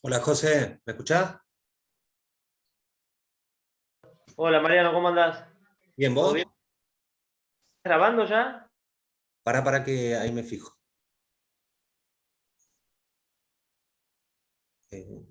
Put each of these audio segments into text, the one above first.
Hola José, ¿me escuchás? Hola Mariano, ¿cómo andás? ¿Bien ¿Todo vos? bien? ¿Estás grabando ya? Para que ahí me fijo. Eh,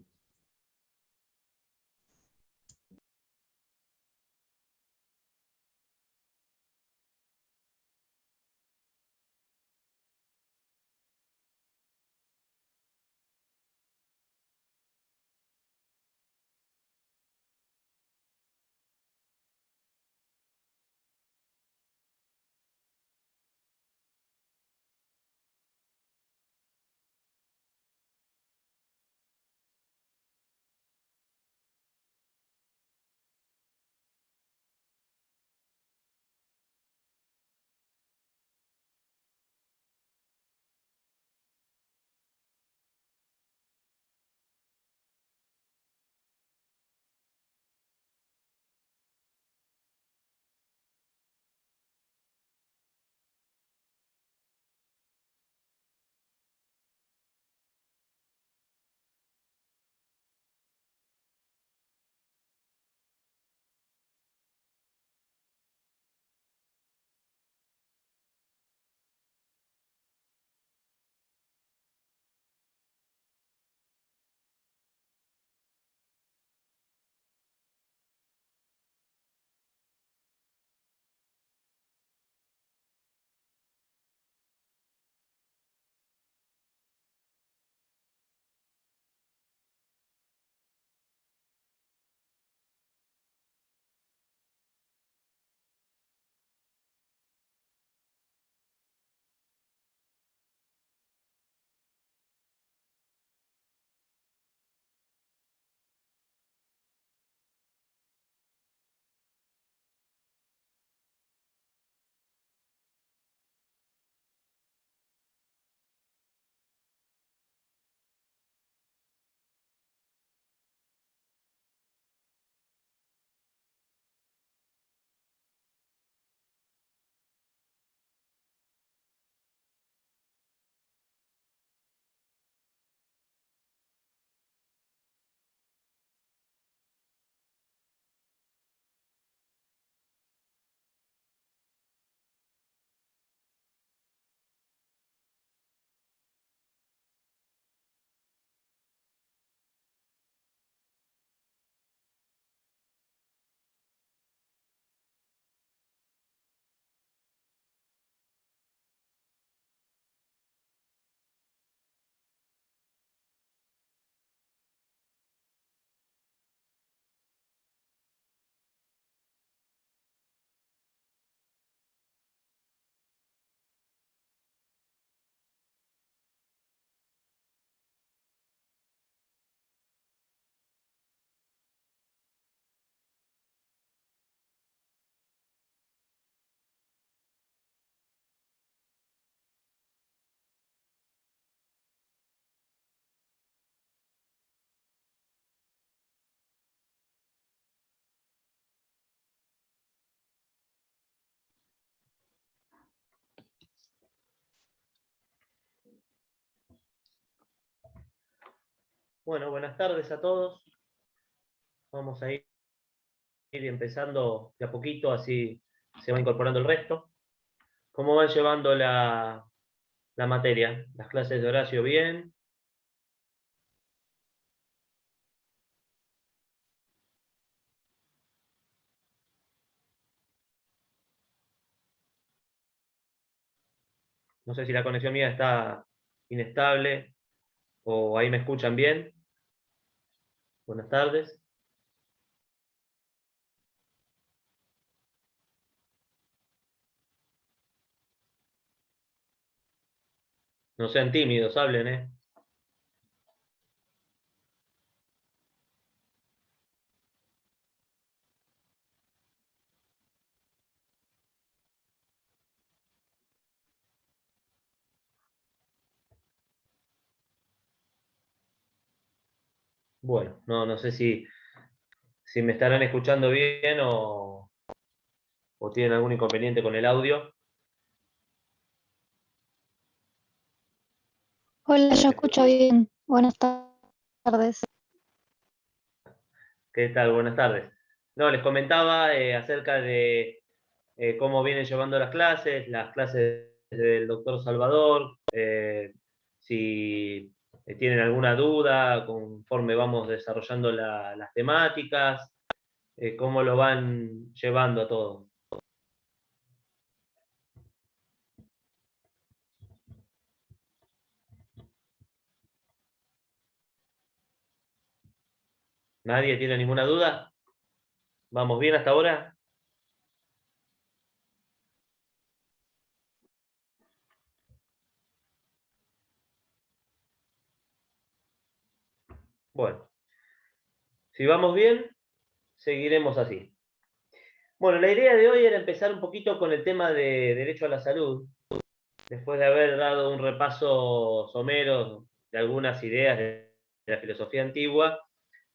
Bueno, buenas tardes a todos. Vamos a ir empezando de a poquito, así se va incorporando el resto. ¿Cómo van llevando la materia? ¿Las clases de Horacio bien? No sé si la conexión mía está inestable o ahí me escuchan bien. Buenas tardes. No sean tímidos, hablen, ¿eh? Bueno, no sé si me estarán escuchando bien o tienen algún inconveniente con el audio. Hola, yo escucho bien. Buenas tardes. tardes. ¿Qué tal? Buenas tardes. No, les comentaba acerca de cómo vienen llevando las clases del doctor Salvador, si tienen alguna duda conforme vamos desarrollando las temáticas, cómo lo van llevando a todo. ¿Nadie tiene ninguna duda? ¿Vamos bien hasta ahora? Bueno, si vamos bien, seguiremos así. Bueno, la idea de hoy era empezar un poquito con el tema de derecho a la salud, después de haber dado un repaso somero de algunas ideas de la filosofía antigua.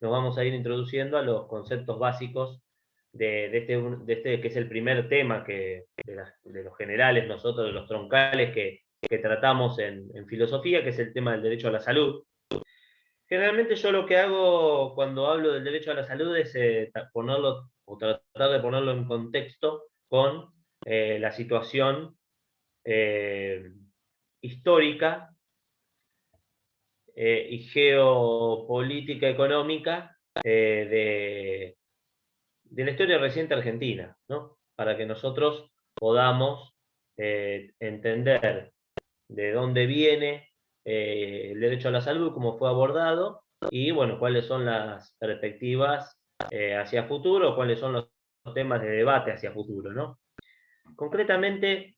Nos vamos a ir introduciendo a los conceptos básicos de este que es el primer tema de los generales, nosotros, de los troncales que tratamos en filosofía, que es el tema del derecho a la salud. Generalmente yo lo que hago cuando hablo del derecho a la salud es ponerlo, o tratar de ponerlo en contexto con la situación histórica y geopolítica económica de la historia reciente argentina, ¿no? Para que nosotros podamos entender de dónde viene el derecho a la salud, cómo fue abordado y, bueno, cuáles son las perspectivas hacia futuro, cuáles son los temas de debate hacia futuro, ¿no? Concretamente,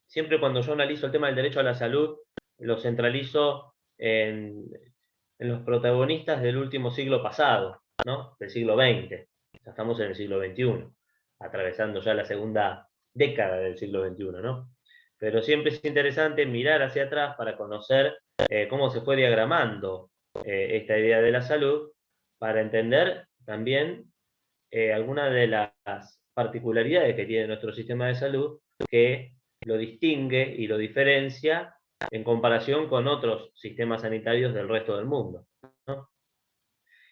siempre cuando yo analizo el tema del derecho a la salud, lo centralizo en los protagonistas del último siglo pasado, ¿no? Del siglo XX. Ya estamos en el siglo XXI, atravesando ya la segunda década del siglo XXI, ¿no? Pero siempre es interesante mirar hacia atrás para conocer cómo se fue diagramando esta idea de la salud, para entender también algunas de las particularidades que tiene nuestro sistema de salud, que lo distingue y lo diferencia en comparación con otros sistemas sanitarios del resto del mundo, ¿no?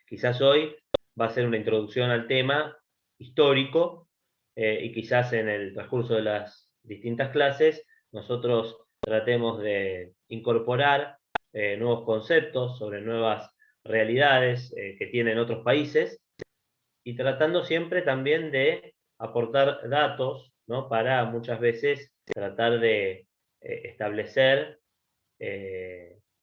Quizás hoy va a ser una introducción al tema histórico y quizás en el transcurso de las distintas clases nosotros tratemos de incorporar nuevos conceptos sobre nuevas realidades que tienen otros países, y tratando siempre también de aportar datos, ¿no? Para muchas veces tratar de establecer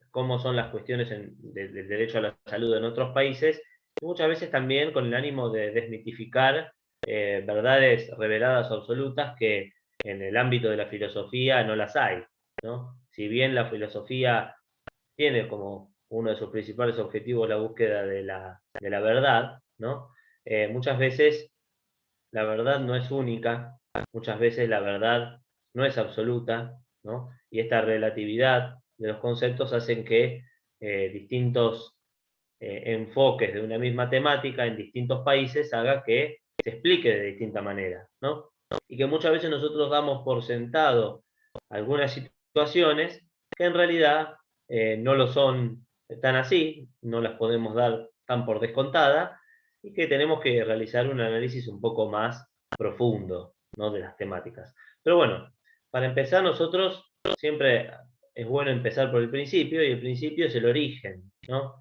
cómo son las cuestiones del derecho a la salud en otros países, y muchas veces también con el ánimo de desmitificar verdades reveladas o absolutas que en el ámbito de la filosofía no las hay, ¿no? Si bien la filosofía tiene como uno de sus principales objetivos la búsqueda de la verdad, ¿no? Muchas veces la verdad no es única, muchas veces la verdad no es absoluta, ¿no? Y esta relatividad de los conceptos hacen que distintos enfoques de una misma temática en distintos países haga que se explique de distinta manera, ¿no? Y que muchas veces nosotros damos por sentado algunas situaciones que en realidad no lo son tan así, no las podemos dar tan por descontada, y que tenemos que realizar un análisis un poco más profundo, ¿no? De las temáticas. Pero bueno, para empezar nosotros siempre es bueno empezar por el principio, y el principio es el origen, ¿no?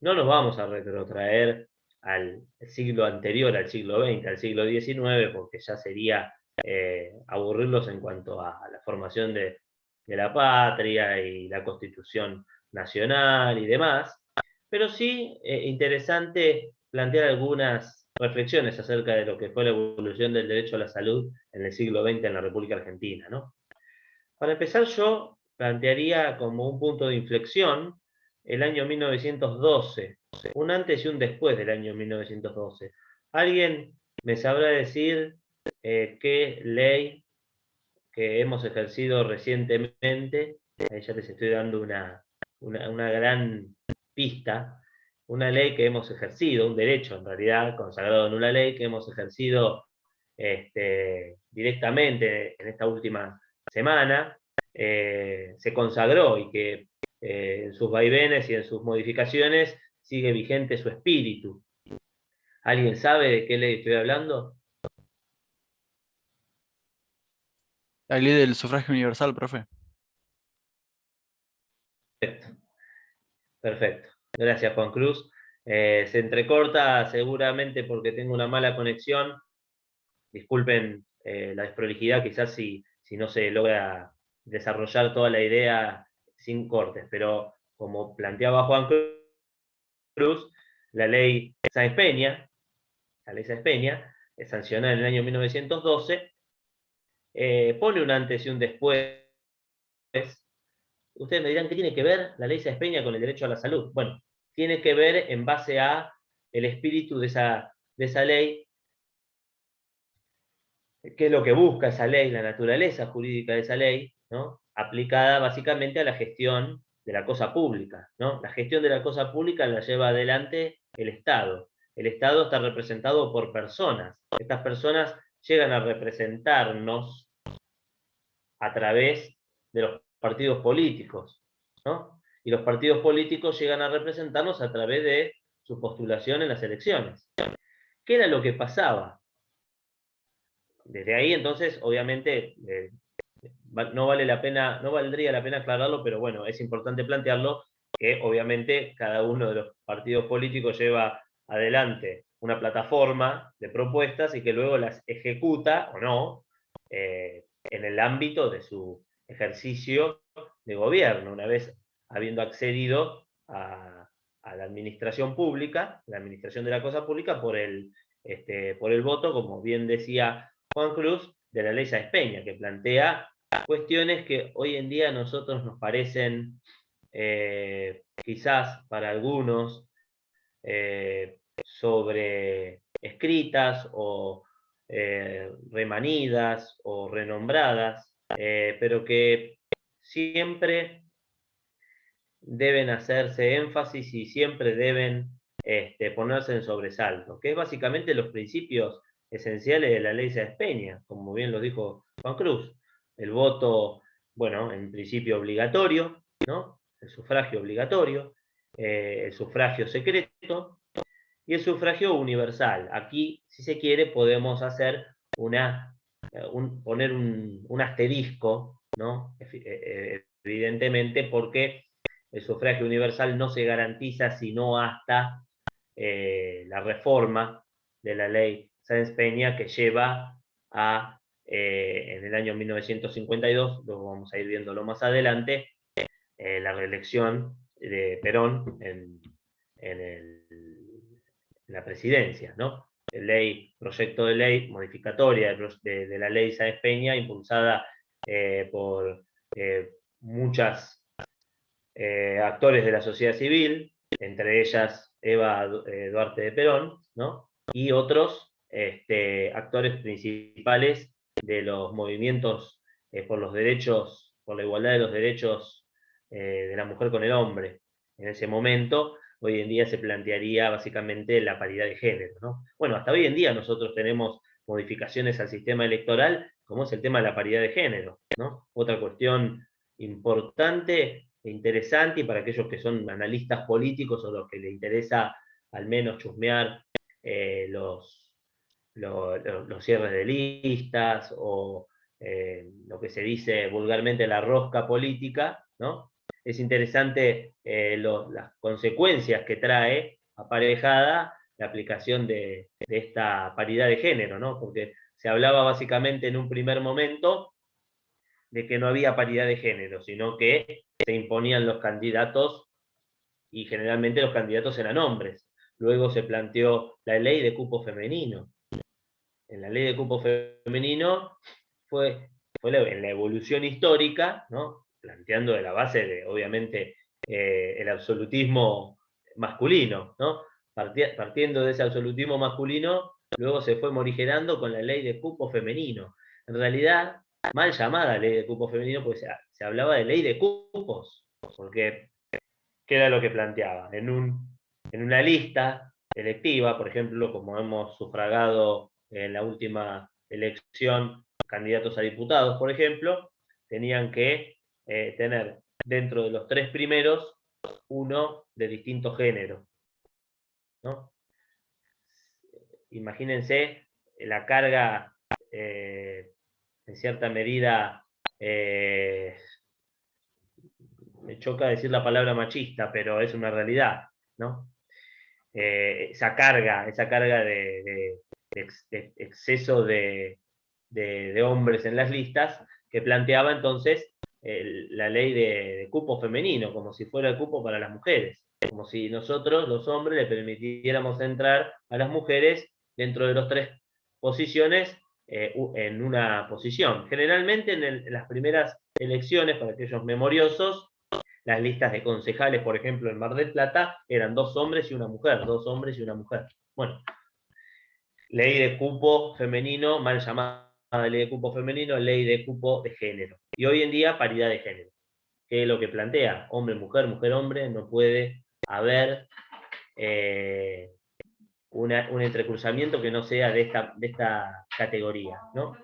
No nos vamos a retrotraer al siglo anterior, al siglo XX, al siglo XIX, porque ya sería aburrirlos en cuanto a la formación de la patria y la Constitución Nacional y demás, pero sí interesante plantear algunas reflexiones acerca de lo que fue la evolución del derecho a la salud en el siglo XX en la República Argentina, ¿no? Para empezar, yo plantearía como un punto de inflexión el año 1912, un antes y un después del año 1912. ¿Alguien me sabrá decir qué ley que hemos ejercido recientemente? Ahí ya les estoy dando una gran pista. Una ley que hemos ejercido, un derecho en realidad, consagrado en una ley que hemos ejercido directamente en esta última semana, se consagró, y que en sus vaivenes y en sus modificaciones sigue vigente su espíritu. ¿Alguien sabe de qué ley estoy hablando? La ley del sufragio universal, profe. Perfecto, perfecto. Gracias, Juan Cruz. Se entrecorta seguramente porque tengo una mala conexión. Disculpen la desprolijidad, quizás si no se logra desarrollar toda la idea sin cortes, pero como planteaba Juan Cruz, la ley Sáenz Peña, sancionada en el año 1912, pone un antes y un después. Ustedes me dirán, ¿qué tiene que ver la ley Sáenz Peña con el derecho a la salud? Bueno, tiene que ver en base a el espíritu de esa ley, qué es lo que busca esa ley, la naturaleza jurídica de esa ley, ¿no? Aplicada básicamente a la gestión de la cosa pública, ¿no? La gestión de la cosa pública la lleva adelante el Estado. El Estado está representado por personas. Estas personas llegan a representarnos a través de los partidos políticos, ¿no? Y los partidos políticos llegan a representarnos a través de su postulación en las elecciones. ¿Qué era lo que pasaba? Desde ahí, entonces, obviamente, no valdría la pena aclararlo, pero bueno, es importante plantearlo, que obviamente cada uno de los partidos políticos lleva adelante una plataforma de propuestas y que luego las ejecuta o no en el ámbito de su ejercicio de gobierno, una vez habiendo accedido a la administración pública, la administración de la cosa pública por el voto, como bien decía Juan Cruz, de la ley Sáenz Peña, que plantea cuestiones que hoy en día a nosotros nos parecen quizás para algunos sobre escritas o remanidas o renombradas, pero que siempre deben hacerse énfasis y siempre deben ponerse en sobresalto, que es básicamente los principios esenciales de la ley Sáenz Peña, como bien lo dijo Juan Cruz. El voto, bueno, en principio obligatorio, ¿no? El sufragio obligatorio, el sufragio secreto y el sufragio universal. Aquí, si se quiere, podemos hacer poner un asterisco, ¿no? Evidentemente, porque el sufragio universal no se garantiza sino hasta la reforma de la ley Sáenz Peña, que lleva en el año 1952, lo vamos a ir viéndolo más adelante, la reelección de Perón en la presidencia, ¿no? Proyecto de ley modificatoria de la ley Sáenz Peña, impulsada por muchas actores de la sociedad civil, entre ellas Eva Duarte de Perón, ¿no? Y otros actores principales de los movimientos por los derechos, por la igualdad de los derechos de la mujer con el hombre. En ese momento, hoy en día se plantearía básicamente la paridad de género, ¿no? Bueno, hasta hoy en día nosotros tenemos modificaciones al sistema electoral, como es el tema de la paridad de género, ¿no? Otra cuestión importante e interesante, y para aquellos que son analistas políticos o los que les interesa al menos chusmear los cierres de listas o lo que se dice vulgarmente la rosca política, ¿no? Es interesante las consecuencias que trae aparejada la aplicación de esta paridad de género, ¿no? Porque se hablaba básicamente en un primer momento de que no había paridad de género, sino que se imponían los candidatos y generalmente los candidatos eran hombres. Luego se planteó la ley de cupo femenino. En la ley de cupo femenino fue en la evolución histórica, ¿no? Planteando de la base de, obviamente, el absolutismo masculino, ¿no? Partiendo de ese absolutismo masculino, luego se fue morigerando con la ley de cupo femenino. En realidad, mal llamada ley de cupo femenino, pues se hablaba de ley de cupos, porque ¿qué era lo que planteaba? En una lista electiva, por ejemplo, como hemos sufragado en la última elección, candidatos a diputados, por ejemplo, tenían que tener dentro de los 3 primeros uno de distinto género. ¿no? Imagínense la carga, en cierta medida, me choca decir la palabra machista, pero es una realidad, ¿no? Esa carga de exceso de hombres en las listas que planteaba entonces la ley de cupo femenino, como si fuera el cupo para las mujeres, como si nosotros, los hombres, le permitiéramos entrar a las mujeres dentro de las 3 posiciones en una posición. Generalmente en las primeras elecciones, para aquellos memoriosos, las listas de concejales, por ejemplo, en Mar del Plata, eran 2 hombres y una mujer, 2 hombres y una mujer. Bueno, ley de cupo femenino, mal llamada ley de cupo femenino, ley de cupo de género. Y hoy en día, paridad de género. Que es lo que plantea, hombre-mujer, mujer-hombre, no puede haber un entrecruzamiento que no sea de esta categoría, ¿no?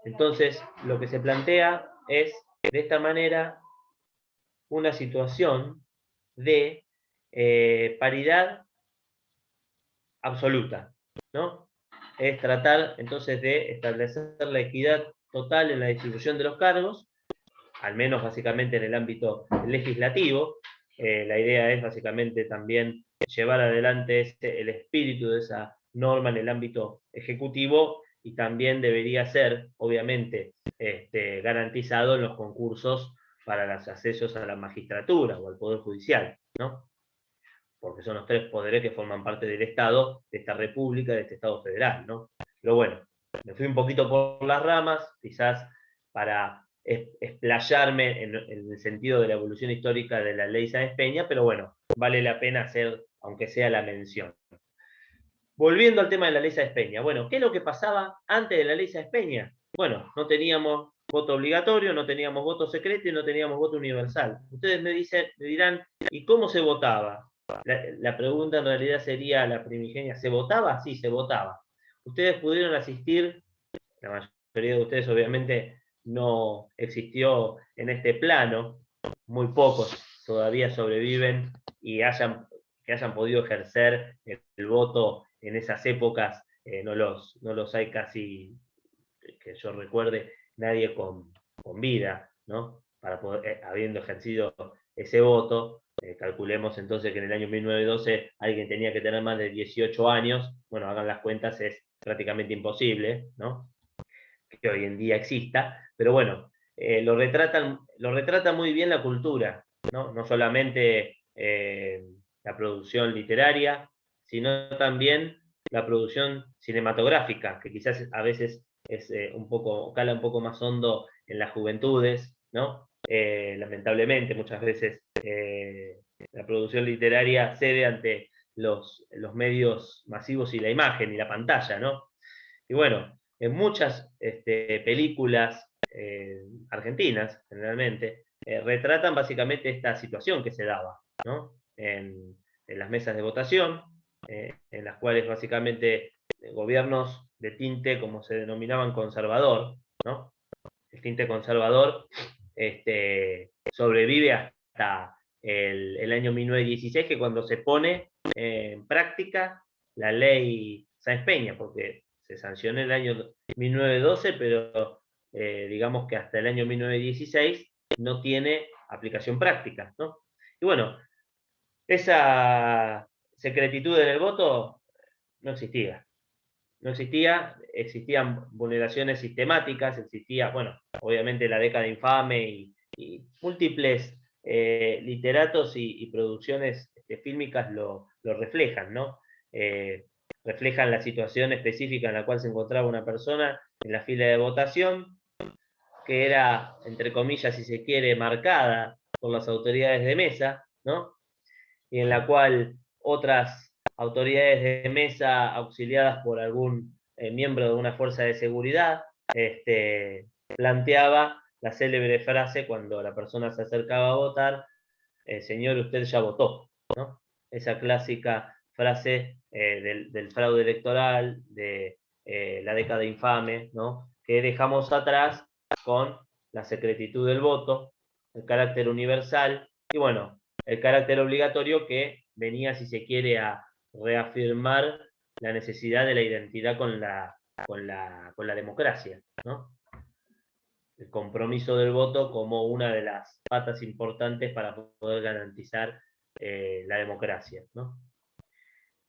Entonces, lo que se plantea es, de esta manera, una situación de paridad absoluta, ¿no? Es tratar entonces de establecer la equidad total en la distribución de los cargos, al menos básicamente en el ámbito legislativo. La idea es básicamente también llevar adelante el espíritu de esa norma en el ámbito ejecutivo y también debería ser, obviamente, garantizado en los concursos para los accesos a la magistratura o al Poder Judicial, ¿no? Porque son los 3 poderes que forman parte del Estado, de esta República, de este Estado federal, ¿no? Pero bueno, me fui un poquito por las ramas, quizás para explayarme en el sentido de la evolución histórica de la ley Sáenz Peña, pero bueno, vale la pena hacer, aunque sea la mención. Volviendo al tema de la ley Sáenz Peña, bueno, ¿qué es lo que pasaba antes de la ley Sáenz Peña? Bueno, no teníamos voto obligatorio, no teníamos voto secreto y no teníamos voto universal. Ustedes me dirán, ¿y cómo se votaba? La pregunta en realidad sería la primigenia, ¿se votaba? Sí, se votaba. Ustedes pudieron asistir, la mayoría de ustedes obviamente no existió en este plano, muy pocos todavía sobreviven y que hayan podido ejercer el voto en esas épocas, no los hay casi, que yo recuerde, nadie con vida, ¿no? Para poder, habiendo ejercido ese voto, calculemos entonces que en el año 1912 alguien tenía que tener más de 18 años, bueno, hagan las cuentas, es prácticamente imposible, ¿no? Que hoy en día exista, pero bueno, lo retrata muy bien la cultura, ¿no? No solamente la producción literaria, sino también la producción cinematográfica, que quizás a veces es cala un poco más hondo en las juventudes, ¿no? Lamentablemente, muchas veces la producción literaria cede ante los medios masivos y la imagen y la pantalla, ¿no? Y bueno, en muchas películas argentinas, generalmente, retratan básicamente esta situación que se daba, ¿no? En las mesas de votación, en las cuales básicamente gobiernos de tinte, como se denominaban, conservador, ¿no? El tinte conservador sobrevive hasta el año 1916, que cuando se pone en práctica la ley Sáenz Peña, porque se sancionó en el año 1912, pero digamos que hasta el año 1916 no tiene aplicación práctica, ¿no? Y bueno, esa secretitud en el voto no existía. No existía, existían vulneraciones sistemáticas, existía, bueno, obviamente la década infame y múltiples literatos y producciones fílmicas lo reflejan, ¿no? Reflejan la situación específica en la cual se encontraba una persona en la fila de votación, que era, entre comillas, si se quiere, marcada por las autoridades de mesa, ¿no? Y en la cual otras autoridades de mesa, auxiliadas por algún miembro de una fuerza de seguridad, planteaba la célebre frase cuando la persona se acercaba a votar: señor, usted ya votó, ¿no? Esa clásica frase del fraude electoral, de la década infame, ¿no? Que dejamos atrás con la secretitud del voto, el carácter universal y, bueno, el carácter obligatorio que venía, si se quiere, a reafirmar la necesidad de la identidad con la democracia, ¿no? El compromiso del voto como una de las patas importantes para poder garantizar la democracia, ¿no?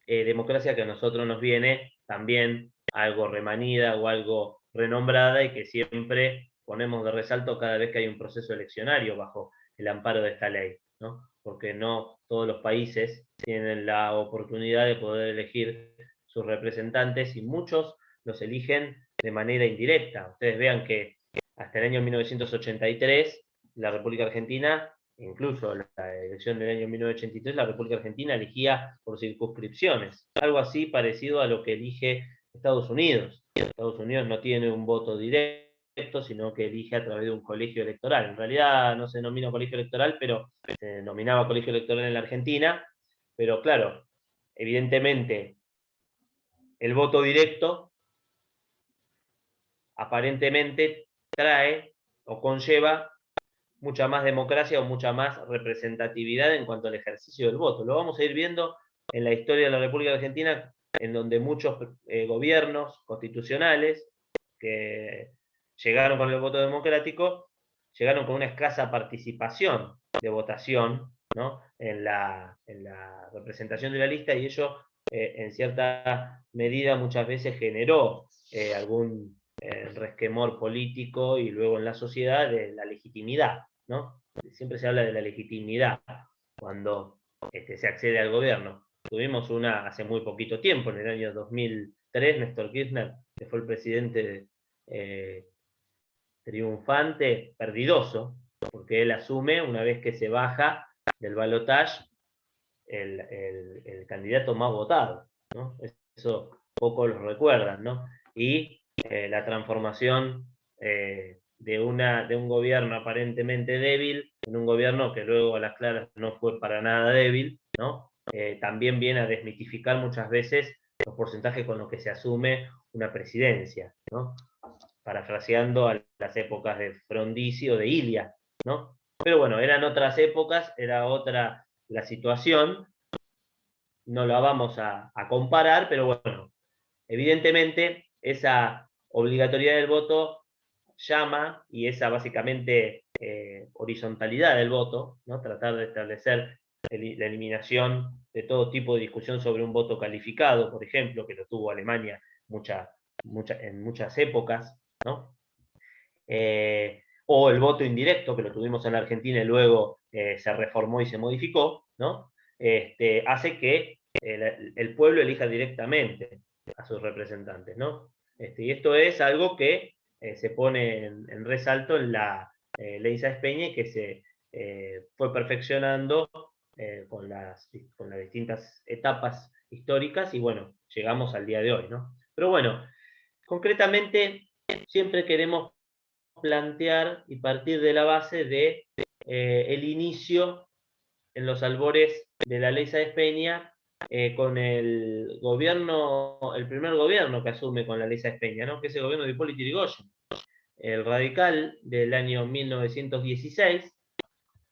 Democracia que a nosotros nos viene también algo remanida o algo renombrada y que siempre ponemos de resalto cada vez que hay un proceso eleccionario bajo el amparo de esta ley, ¿no? Porque no todos los países tienen la oportunidad de poder elegir sus representantes y muchos los eligen de manera indirecta. Ustedes vean que hasta el año 1983 la República Argentina, incluso la elección del año 1983, la República Argentina elegía por circunscripciones, algo así parecido a lo que elige Estados Unidos. Estados Unidos no tiene un voto directo, sino que elige a través de un colegio electoral. En realidad no se denomina colegio electoral, pero se denominaba colegio electoral en la Argentina. Pero claro, evidentemente el voto directo aparentemente trae o conlleva mucha más democracia o mucha más representatividad en cuanto al ejercicio del voto. Lo vamos a ir viendo en la historia de la República Argentina, en donde muchos gobiernos constitucionales que llegaron con el voto democrático, llegaron con una escasa participación de votación, ¿no? en la representación de la lista, y ello en cierta medida muchas veces generó algún resquemor político y luego en la sociedad de la legitimidad, ¿no? Siempre se habla de la legitimidad cuando se accede al gobierno. Tuvimos una hace muy poquito tiempo, en el año 2003, Néstor Kirchner, que fue el presidente triunfante, perdidoso, porque él asume una vez que se baja del balotaje el candidato más votado, ¿no? Eso pocos lo recuerdan, ¿no? Y la transformación de un gobierno aparentemente débil en un gobierno que luego a las claras no fue para nada débil, ¿no? También viene a desmitificar muchas veces los porcentajes con los que se asume una presidencia, ¿no? Parafraseando a las épocas de Frondizi o de Ilia, ¿no? Pero bueno, eran otras épocas, era otra la situación, no la vamos a comparar, pero bueno, evidentemente esa obligatoriedad del voto llama, y esa básicamente horizontalidad del voto, ¿no? Tratar de establecer la eliminación de todo tipo de discusión sobre un voto calificado, por ejemplo, que lo tuvo Alemania en muchas épocas, ¿no? O el voto indirecto, que lo tuvimos en la Argentina y luego se reformó y se modificó, ¿no? Hace que el pueblo elija directamente a sus representantes, ¿no? Y esto es algo que se pone en resalto en la ley Sáenz Peña y que se fue perfeccionando con las distintas etapas históricas y bueno, llegamos al día de hoy, ¿no? Pero bueno, concretamente siempre queremos plantear y partir de la base de el inicio en los albores de la ley Sáenz Peña con el primer gobierno que asume con la ley Sáenz Peña, ¿no? Que es el gobierno de Hipólito Yrigoyen. El radical del año 1916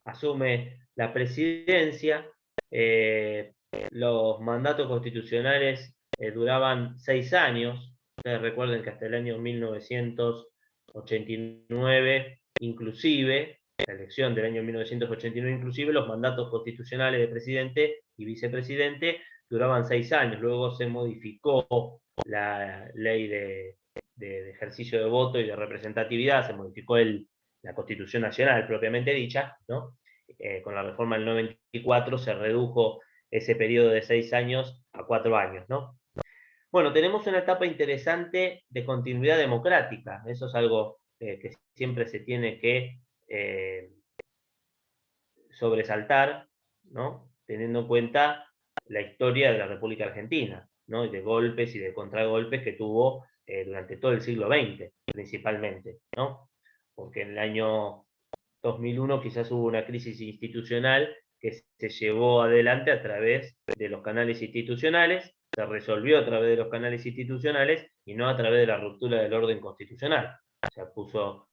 asume la presidencia, los mandatos constitucionales duraban 6 años. Ustedes recuerden que hasta el año 1989, inclusive, la elección del año 1989, inclusive, los mandatos constitucionales de presidente y vicepresidente duraban 6 años. Luego se modificó la ley de ejercicio de voto y de representatividad, se modificó la Constitución Nacional propiamente dicha, ¿no? Con la reforma del 94 se redujo ese periodo de 6 años a 4 años, ¿no? Bueno, tenemos una etapa interesante de continuidad democrática. Eso es algo que siempre se tiene que sobresaltar, ¿no? Teniendo en cuenta la historia de la República Argentina, ¿no? Y de golpes y de contragolpes que tuvo durante todo el siglo XX, principalmente, ¿no? Porque en el año 2001 quizás hubo una crisis institucional que se llevó adelante a través de los canales institucionales, se resolvió a través de los canales institucionales y no a través de la ruptura del orden constitucional. Se puso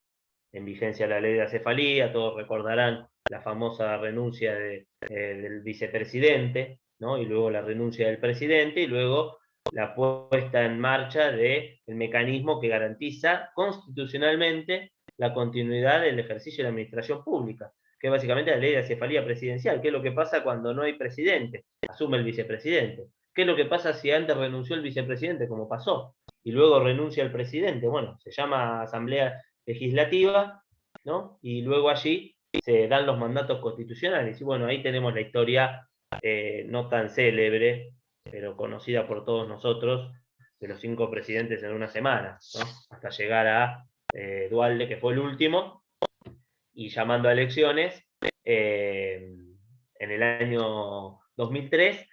en vigencia la ley de acefalía, todos recordarán la famosa renuncia del vicepresidente, ¿no? Y luego la renuncia del presidente, y luego la puesta en marcha del mecanismo que garantiza constitucionalmente la continuidad del ejercicio de la administración pública, que es básicamente la ley de acefalía presidencial. ¿Qué es lo que pasa cuando no hay presidente? Asume el vicepresidente. ¿Qué es lo que pasa si antes renunció el vicepresidente, como pasó, y luego renuncia el presidente? Bueno, se llama Asamblea Legislativa, ¿no? Y luego allí se dan los mandatos constitucionales. Y bueno, ahí tenemos la historia no tan célebre, pero conocida por todos nosotros, de los 5 presidentes en una semana, ¿no? Hasta llegar a Duhalde, que fue el último, y llamando a elecciones en el año 2003,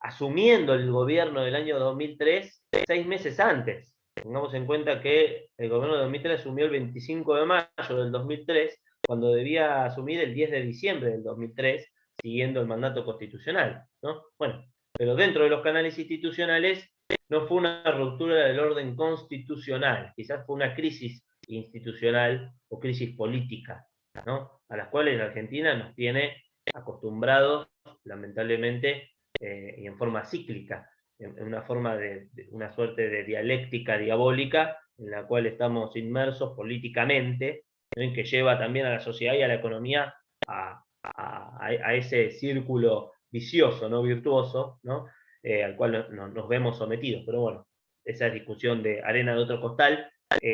asumiendo el gobierno del año 2003 6 meses antes. Tengamos en cuenta que el gobierno de 2003 asumió el 25 de mayo del 2003, cuando debía asumir el 10 de diciembre del 2003, siguiendo el mandato constitucional, ¿no? Bueno, pero dentro de los canales institucionales no fue una ruptura del orden constitucional, quizás fue una crisis institucional o crisis política, ¿no? A las cuales la Argentina nos tiene acostumbrados, lamentablemente, y en forma cíclica, en una forma de una suerte de dialéctica diabólica en la cual estamos inmersos políticamente, ¿no? En que lleva también a la sociedad y a la economía a ese círculo vicioso, no virtuoso, ¿no? Al cual nos vemos sometidos. Pero bueno, esa es discusión de arena de otro costal.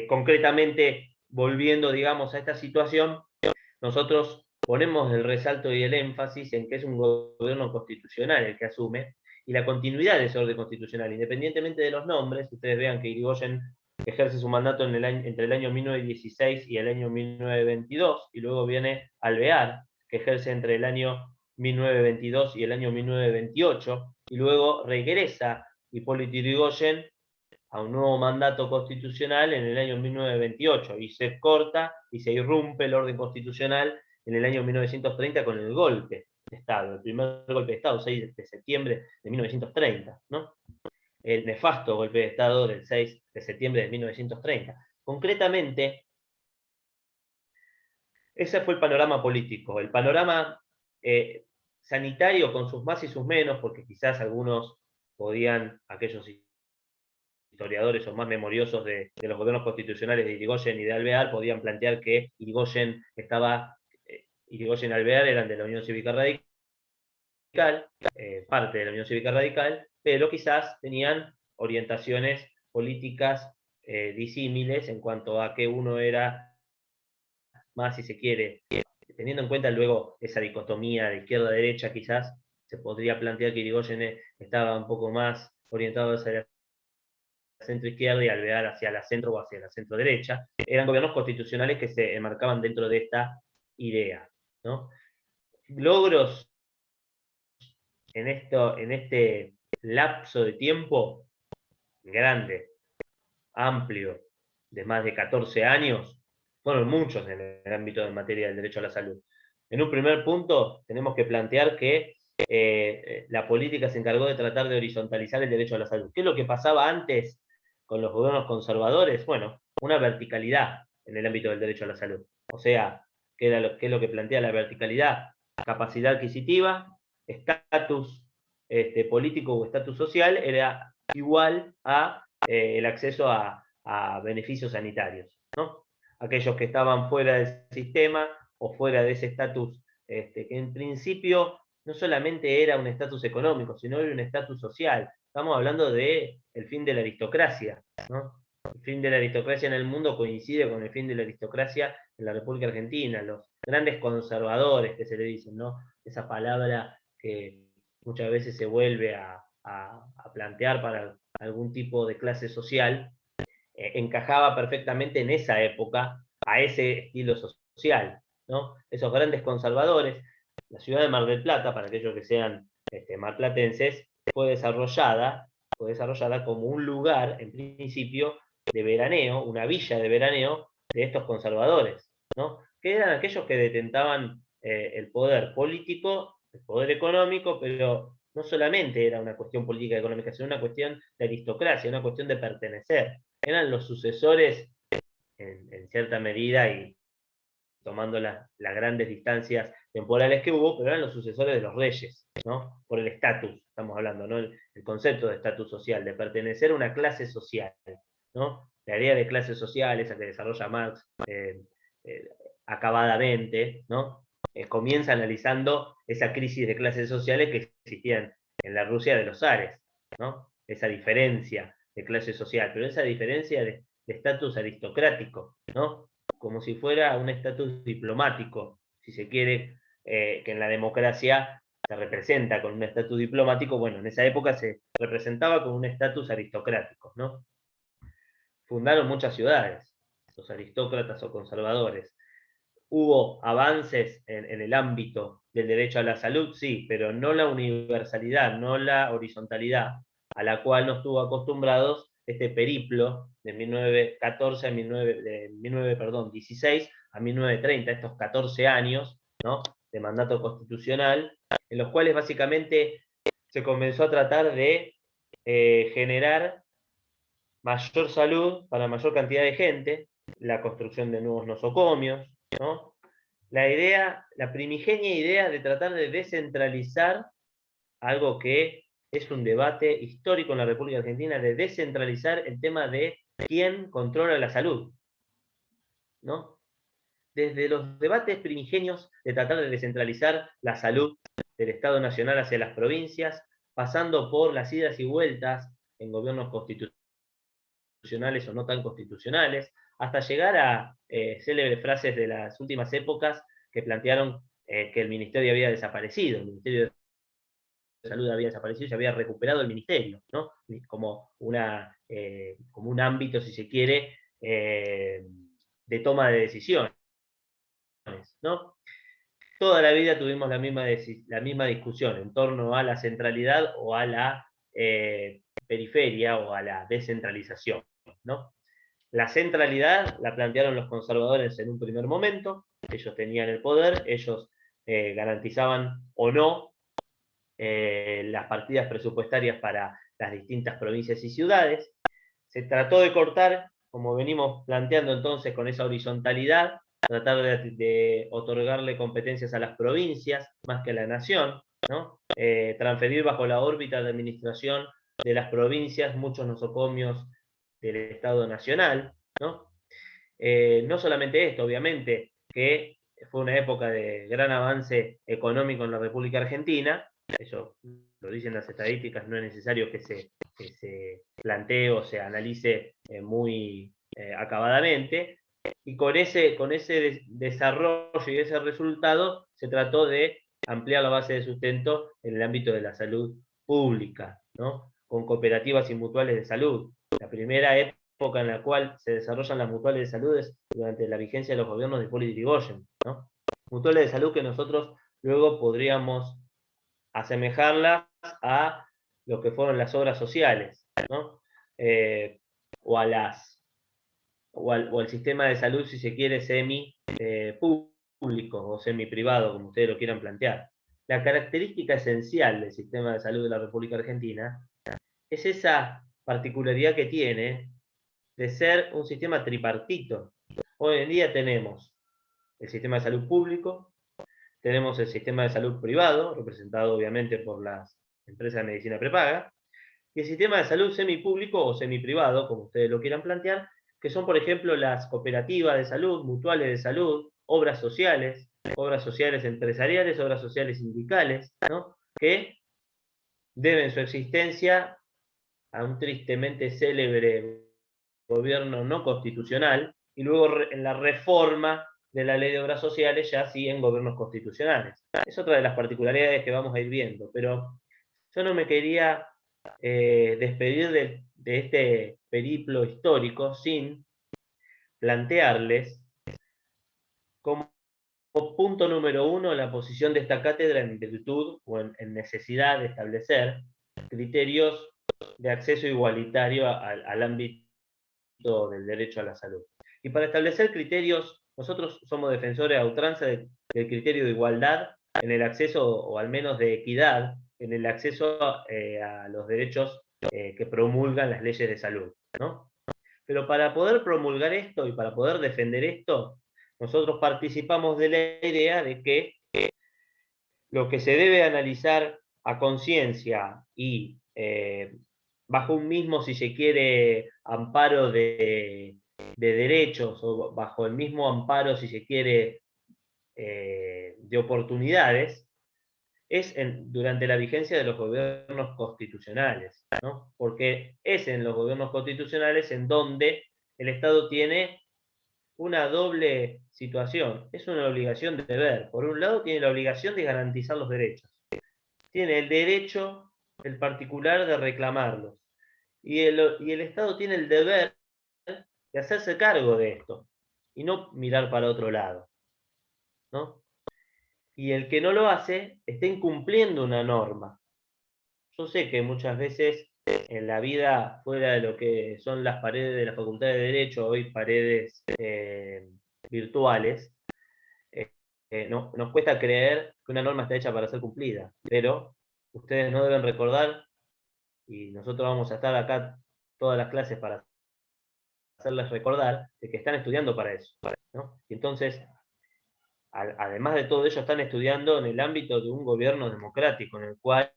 Concretamente, volviendo, digamos, a esta situación, nosotros ponemos el resalto y el énfasis en que es un gobierno constitucional el que asume, y la continuidad de ese orden constitucional, independientemente de los nombres. Ustedes vean que Irigoyen ejerce su mandato entre el año 1916 y el año 1922, y luego viene Alvear, que ejerce entre el año 1922 y el año 1928, y luego regresa Hipólito Yrigoyen a un nuevo mandato constitucional en el año 1928, y se corta y se irrumpe el orden constitucional en el año 1930 con el golpe de Estado, el primer golpe de Estado, 6 de septiembre de 1930, ¿no? El nefasto golpe de Estado del 6 de septiembre de 1930. Concretamente, ese fue el panorama político. El panorama sanitario, con sus más y sus menos, porque quizás algunos podían, aquellos historiadores o más memoriosos de los gobiernos constitucionales de Irigoyen y de Alvear, podían plantear que Irigoyen y Alvear eran de la Unión Cívica Radical, parte de la Unión Cívica Radical, pero quizás tenían orientaciones políticas disímiles en cuanto a que uno era más, si se quiere, teniendo en cuenta luego esa dicotomía de izquierda-derecha, quizás se podría plantear que Irigoyen estaba un poco más orientado hacia la centro izquierda y Alvear hacia la centro o hacia la centro derecha. Eran gobiernos constitucionales que se enmarcaban dentro de esta idea, ¿no? Logros en este lapso de tiempo grande, amplio, de más de 14 años, fueron muchos en el ámbito de materia del derecho a la salud. En un primer punto, tenemos que plantear que la política se encargó de tratar de horizontalizar el derecho a la salud. ¿Qué es lo que pasaba antes con los gobiernos conservadores? Bueno, una verticalidad en el ámbito del derecho a la salud. O sea, ¿qué es lo que plantea la verticalidad? Capacidad adquisitiva, estatus político o estatus social era igual a el acceso a beneficios sanitarios, ¿no? Aquellos que estaban fuera del sistema o fuera de ese estatus, que en principio no solamente era un estatus económico, sino era un estatus social. Estamos hablando del fin de la aristocracia, ¿no? El fin de la aristocracia en el mundo coincide con el fin de la aristocracia en la República Argentina. Los grandes conservadores, que se le dicen, ¿no? Esa palabra que muchas veces se vuelve a plantear para algún tipo de clase social, encajaba perfectamente en esa época, a ese estilo social, ¿no? Esos grandes conservadores. La ciudad de Mar del Plata, para aquellos que sean marplatenses, fue desarrollada como un lugar, en principio, de veraneo, una villa de veraneo de estos conservadores, ¿no? Que eran aquellos que detentaban el poder político, el poder económico, pero no solamente era una cuestión política y económica, sino una cuestión de aristocracia, una cuestión de pertenecer. Eran los sucesores, en cierta medida, y tomando las grandes distancias temporales que hubo, pero eran los sucesores de los reyes, ¿no? Por el estatus, estamos hablando, ¿no? El concepto de estatus social, de pertenecer a una clase social, ¿no? La idea de clase social, esa que desarrolla Marx acabadamente, ¿no? Comienza analizando esa crisis de clases sociales que existían en la Rusia de los zares, ¿no? Esa diferencia de clase social, pero esa diferencia de estatus aristocrático, ¿no? Como si fuera un estatus diplomático, si se quiere, que en la democracia se representa con un estatus diplomático. Bueno, en esa época se representaba con un estatus aristocrático, ¿no? Fundaron muchas ciudades, los aristócratas o conservadores. ¿Hubo avances en el ámbito del derecho a la salud? Sí, pero no la universalidad, no la horizontalidad a la cual nos estuvo acostumbrados este periplo de 1914 a 16 a 1930, estos 14 años, ¿no?, de mandato constitucional, en los cuales básicamente se comenzó a tratar de generar mayor salud para mayor cantidad de gente, la construcción de nuevos nosocomios, ¿no? La idea, la primigenia idea de tratar de descentralizar algo que es un debate histórico en la República Argentina, de descentralizar el tema de quién controla la salud, ¿no? Desde los debates primigenios de tratar de descentralizar la salud del Estado Nacional hacia las provincias, pasando por las idas y vueltas en gobiernos constitucionales o no tan constitucionales, hasta llegar a célebres frases de las últimas épocas que plantearon que el ministerio había desaparecido, el Ministerio de Salud había desaparecido y se había recuperado el ministerio, ¿no? Como como un ámbito, si se quiere, de toma de decisiones, ¿no? Toda la vida tuvimos la misma discusión en torno a la centralidad o a la periferia o a la descentralización, ¿no? La centralidad la plantearon los conservadores en un primer momento, ellos tenían el poder, ellos garantizaban o no las partidas presupuestarias para las distintas provincias y ciudades. Se trató de cortar, como venimos planteando entonces, con esa horizontalidad, tratar de otorgarle competencias a las provincias más que a la nación, ¿no? Transferir bajo la órbita de administración de las provincias muchos nosocomios del Estado Nacional, ¿no? No solamente esto, obviamente, que fue una época de gran avance económico en la República Argentina, eso lo dicen las estadísticas, no es necesario que se plantee o se analice muy acabadamente, y con ese desarrollo y ese resultado se trató de ampliar la base de sustento en el ámbito de la salud pública, ¿no?, con cooperativas y mutuales de salud. La primera época en la cual se desarrollan las mutuales de salud es durante la vigencia de los gobiernos de Hipólito Yrigoyen, ¿no? Mutuales de salud que nosotros luego podríamos asemejarlas a lo que fueron las obras sociales, ¿no? O al sistema de salud, si se quiere, semi público o semi privado, como ustedes lo quieran plantear. La característica esencial del sistema de salud de la República Argentina es esa particularidad que tiene de ser un sistema tripartito. Hoy en día tenemos el sistema de salud público, tenemos el sistema de salud privado, representado obviamente por las empresas de medicina prepaga, y el sistema de salud semipúblico o semiprivado, como ustedes lo quieran plantear, que son, por ejemplo, las cooperativas de salud, mutuales de salud, obras sociales empresariales, obras sociales sindicales, ¿no?, que deben su existencia a un tristemente célebre gobierno no constitucional, y luego en la reforma de la ley de obras sociales ya sí en gobiernos constitucionales. Es otra de las particularidades que vamos a ir viendo, pero yo no me quería despedir de este periplo histórico sin plantearles como punto número uno la posición de esta cátedra en virtud o en necesidad de establecer criterios de acceso igualitario al ámbito del derecho a la salud. Y para establecer criterios, nosotros somos defensores a ultranza del criterio de igualdad en el acceso, o al menos de equidad, en el acceso a los derechos que promulgan las leyes de salud, ¿no? Pero para poder promulgar esto y para poder defender esto, nosotros participamos de la idea de que lo que se debe analizar a conciencia y bajo un mismo, si se quiere, amparo de derechos, o bajo el mismo amparo, si se quiere, de oportunidades, es durante la vigencia de los gobiernos constitucionales, ¿no? Porque es en los gobiernos constitucionales en donde el Estado tiene una doble situación. Es una obligación de deber. Por un lado, tiene la obligación de garantizar los derechos. Tiene el derecho, el particular, de reclamarlos. Y el Estado tiene el deber de hacerse cargo de esto y no mirar para otro lado, ¿no? Y el que no lo hace está incumpliendo una norma. Yo sé que muchas veces en la vida, fuera de lo que son las paredes de la Facultad de Derecho, hoy paredes virtuales, nos cuesta creer que una norma está hecha para ser cumplida, pero ustedes no deben recordar, y nosotros vamos a estar acá todas las clases para hacerles recordar de que están estudiando para eso, ¿no? Y entonces, además de todo ello, están estudiando en el ámbito de un gobierno democrático, en el cual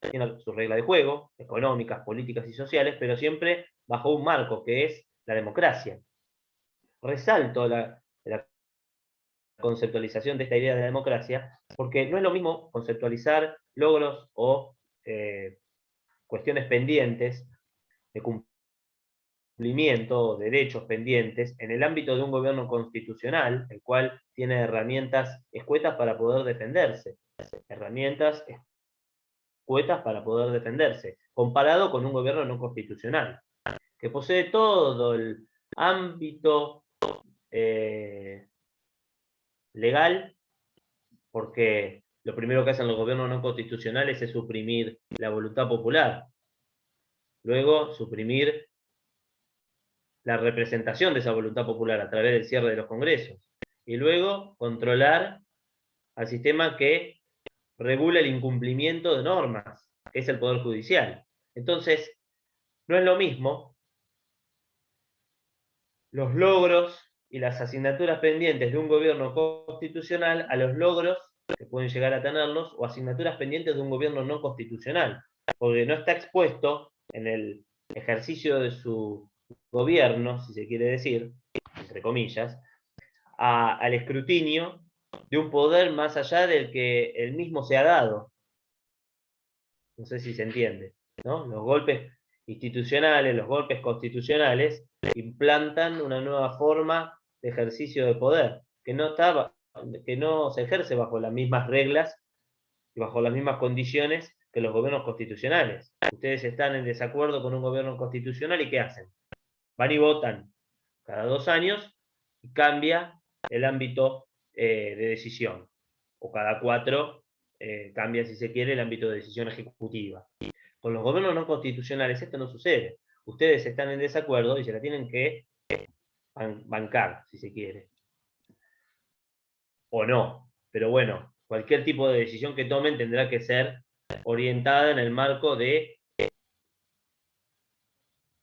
tiene su regla de juego, económicas, políticas y sociales, pero siempre bajo un marco que es la democracia. Resalto la conceptualización de esta idea de la democracia, porque no es lo mismo conceptualizar logros o cuestiones pendientes de cumplimiento, derechos pendientes, en el ámbito de un gobierno constitucional, el cual tiene herramientas escuetas para poder defenderse. Herramientas escuetas para poder defenderse, comparado con un gobierno no constitucional, que posee todo el ámbito legal, porque lo primero que hacen los gobiernos no constitucionales es suprimir la voluntad popular, luego suprimir la representación de esa voluntad popular a través del cierre de los congresos, y luego controlar al sistema que regula el incumplimiento de normas, que es el Poder Judicial. Entonces, no es lo mismo los logros y las asignaturas pendientes de un gobierno constitucional a los logros que pueden llegar a tenerlos, o asignaturas pendientes de un gobierno no constitucional, porque no está expuesto en el ejercicio de su gobierno, si se quiere decir, entre comillas, al escrutinio de un poder más allá del que él mismo se ha dado. No sé si se entiende, ¿no? Los golpes institucionales, los golpes constitucionales, implantan una nueva forma de ejercicio de poder, que no se ejerce bajo las mismas reglas y bajo las mismas condiciones que los gobiernos constitucionales. Ustedes están en desacuerdo con un gobierno constitucional, ¿y qué hacen? Van y votan cada 2 años y cambia el ámbito de decisión, o cada 4 cambia, si se quiere, el ámbito de decisión ejecutiva. Con los gobiernos no constitucionales esto no sucede. Ustedes están en desacuerdo y se la tienen que bancar, si se quiere. O no. Pero bueno, cualquier tipo de decisión que tomen tendrá que ser orientada en el marco de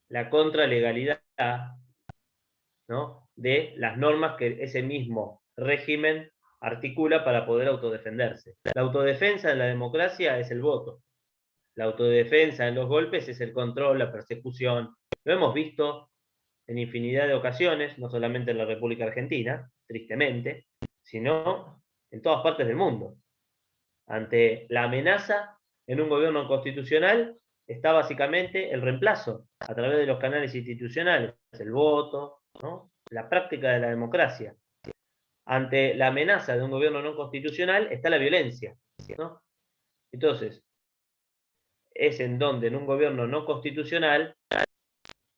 la contralegalidad, ¿no?, de las normas que ese mismo régimen articula para poder autodefenderse. La autodefensa en la democracia es el voto. La autodefensa en los golpes es el control, la persecución. Lo hemos visto en infinidad de ocasiones, no solamente en la República Argentina, tristemente, sino en todas partes del mundo. Ante la amenaza en un gobierno constitucional está básicamente el reemplazo a través de los canales institucionales, el voto, ¿no?, la práctica de la democracia. Ante la amenaza de un gobierno no constitucional está la violencia, ¿no? Entonces, es en donde en un gobierno no constitucional,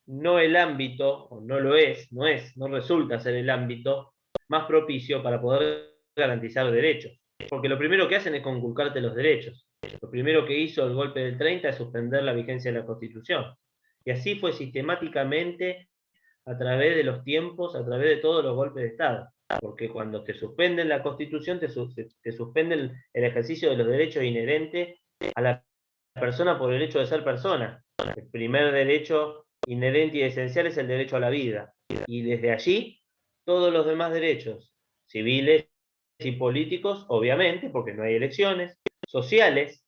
no el ámbito, o no lo es, no resulta ser el ámbito más propicio para poder garantizar derechos. Porque lo primero que hacen es conculcarte los derechos. Lo primero que hizo el golpe del 30 es suspender la vigencia de la Constitución. Y así fue sistemáticamente a través de los tiempos, a través de todos los golpes de Estado. Porque cuando te suspenden la Constitución, te suspenden el ejercicio de los derechos inherentes a la persona por el hecho de ser persona. El primer derecho inherente y esencial es el derecho a la vida. Y desde allí, todos los demás derechos civiles, y políticos, obviamente, porque no hay elecciones, sociales,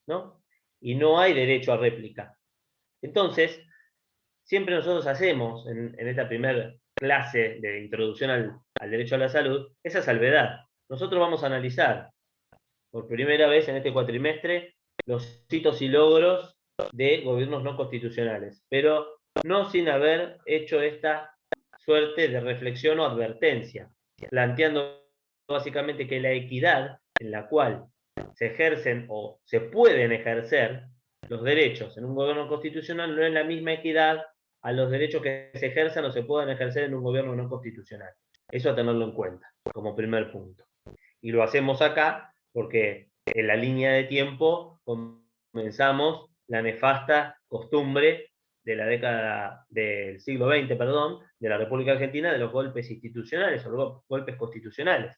¿no? Y no hay derecho a réplica. Entonces, siempre nosotros hacemos en esta primera clase de introducción al derecho a la salud esa salvedad. Nosotros vamos a analizar por primera vez en este cuatrimestre los hitos y logros de gobiernos no constitucionales, pero no sin haber hecho esta suerte de reflexión o advertencia, planteando básicamente que la equidad en la cual se ejercen o se pueden ejercer los derechos en un gobierno constitucional no es la misma equidad a los derechos que se ejerzan o se puedan ejercer en un gobierno no constitucional. Eso a tenerlo en cuenta como primer punto. Y lo hacemos acá porque en la línea de tiempo comenzamos la nefasta costumbre de la década del siglo XX, perdón, de la República Argentina, de los golpes institucionales o los golpes constitucionales,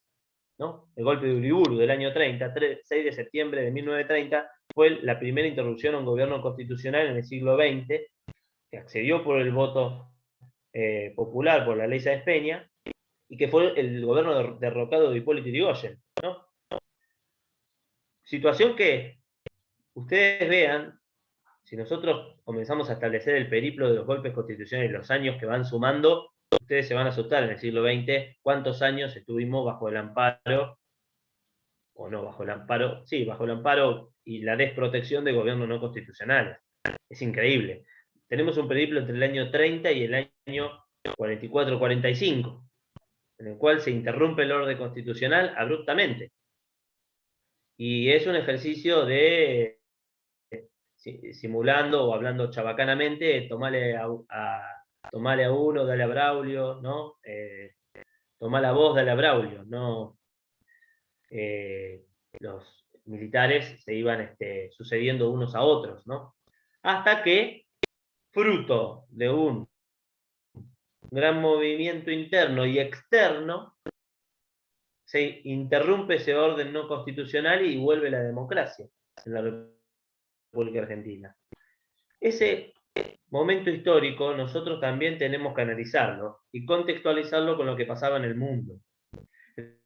¿no? El golpe de Uriburu del año 30, 6 de septiembre de 1930, fue la primera interrupción a un gobierno constitucional en el siglo XX, que accedió por el voto popular, por la ley Sáenz Peña, y que fue el gobierno derrocado de Hipólito Yrigoyen, ¿no? Situación que ustedes vean, si nosotros comenzamos a establecer el periplo de los golpes constitucionales, los años que van sumando, ustedes se van a asustar en el siglo XX, cuántos años estuvimos bajo el amparo, o no bajo el amparo, sí, bajo el amparo y la desprotección de gobiernos no constitucionales. Es increíble. Tenemos un periplo entre el año 30 y el año 44-45, en el cual se interrumpe el orden constitucional abruptamente. Y es un ejercicio de, simulando o hablando chabacanamente, tomale a uno, dale a Braulio, ¿no? Tomá la voz, dale a Braulio, ¿no? Los militares se iban sucediendo unos a otros, ¿no? Hasta que, fruto de un gran movimiento interno y externo, se interrumpe ese orden no constitucional y vuelve la democracia en la República Argentina. Ese momento histórico nosotros también tenemos que analizarlo y contextualizarlo con lo que pasaba en el mundo. En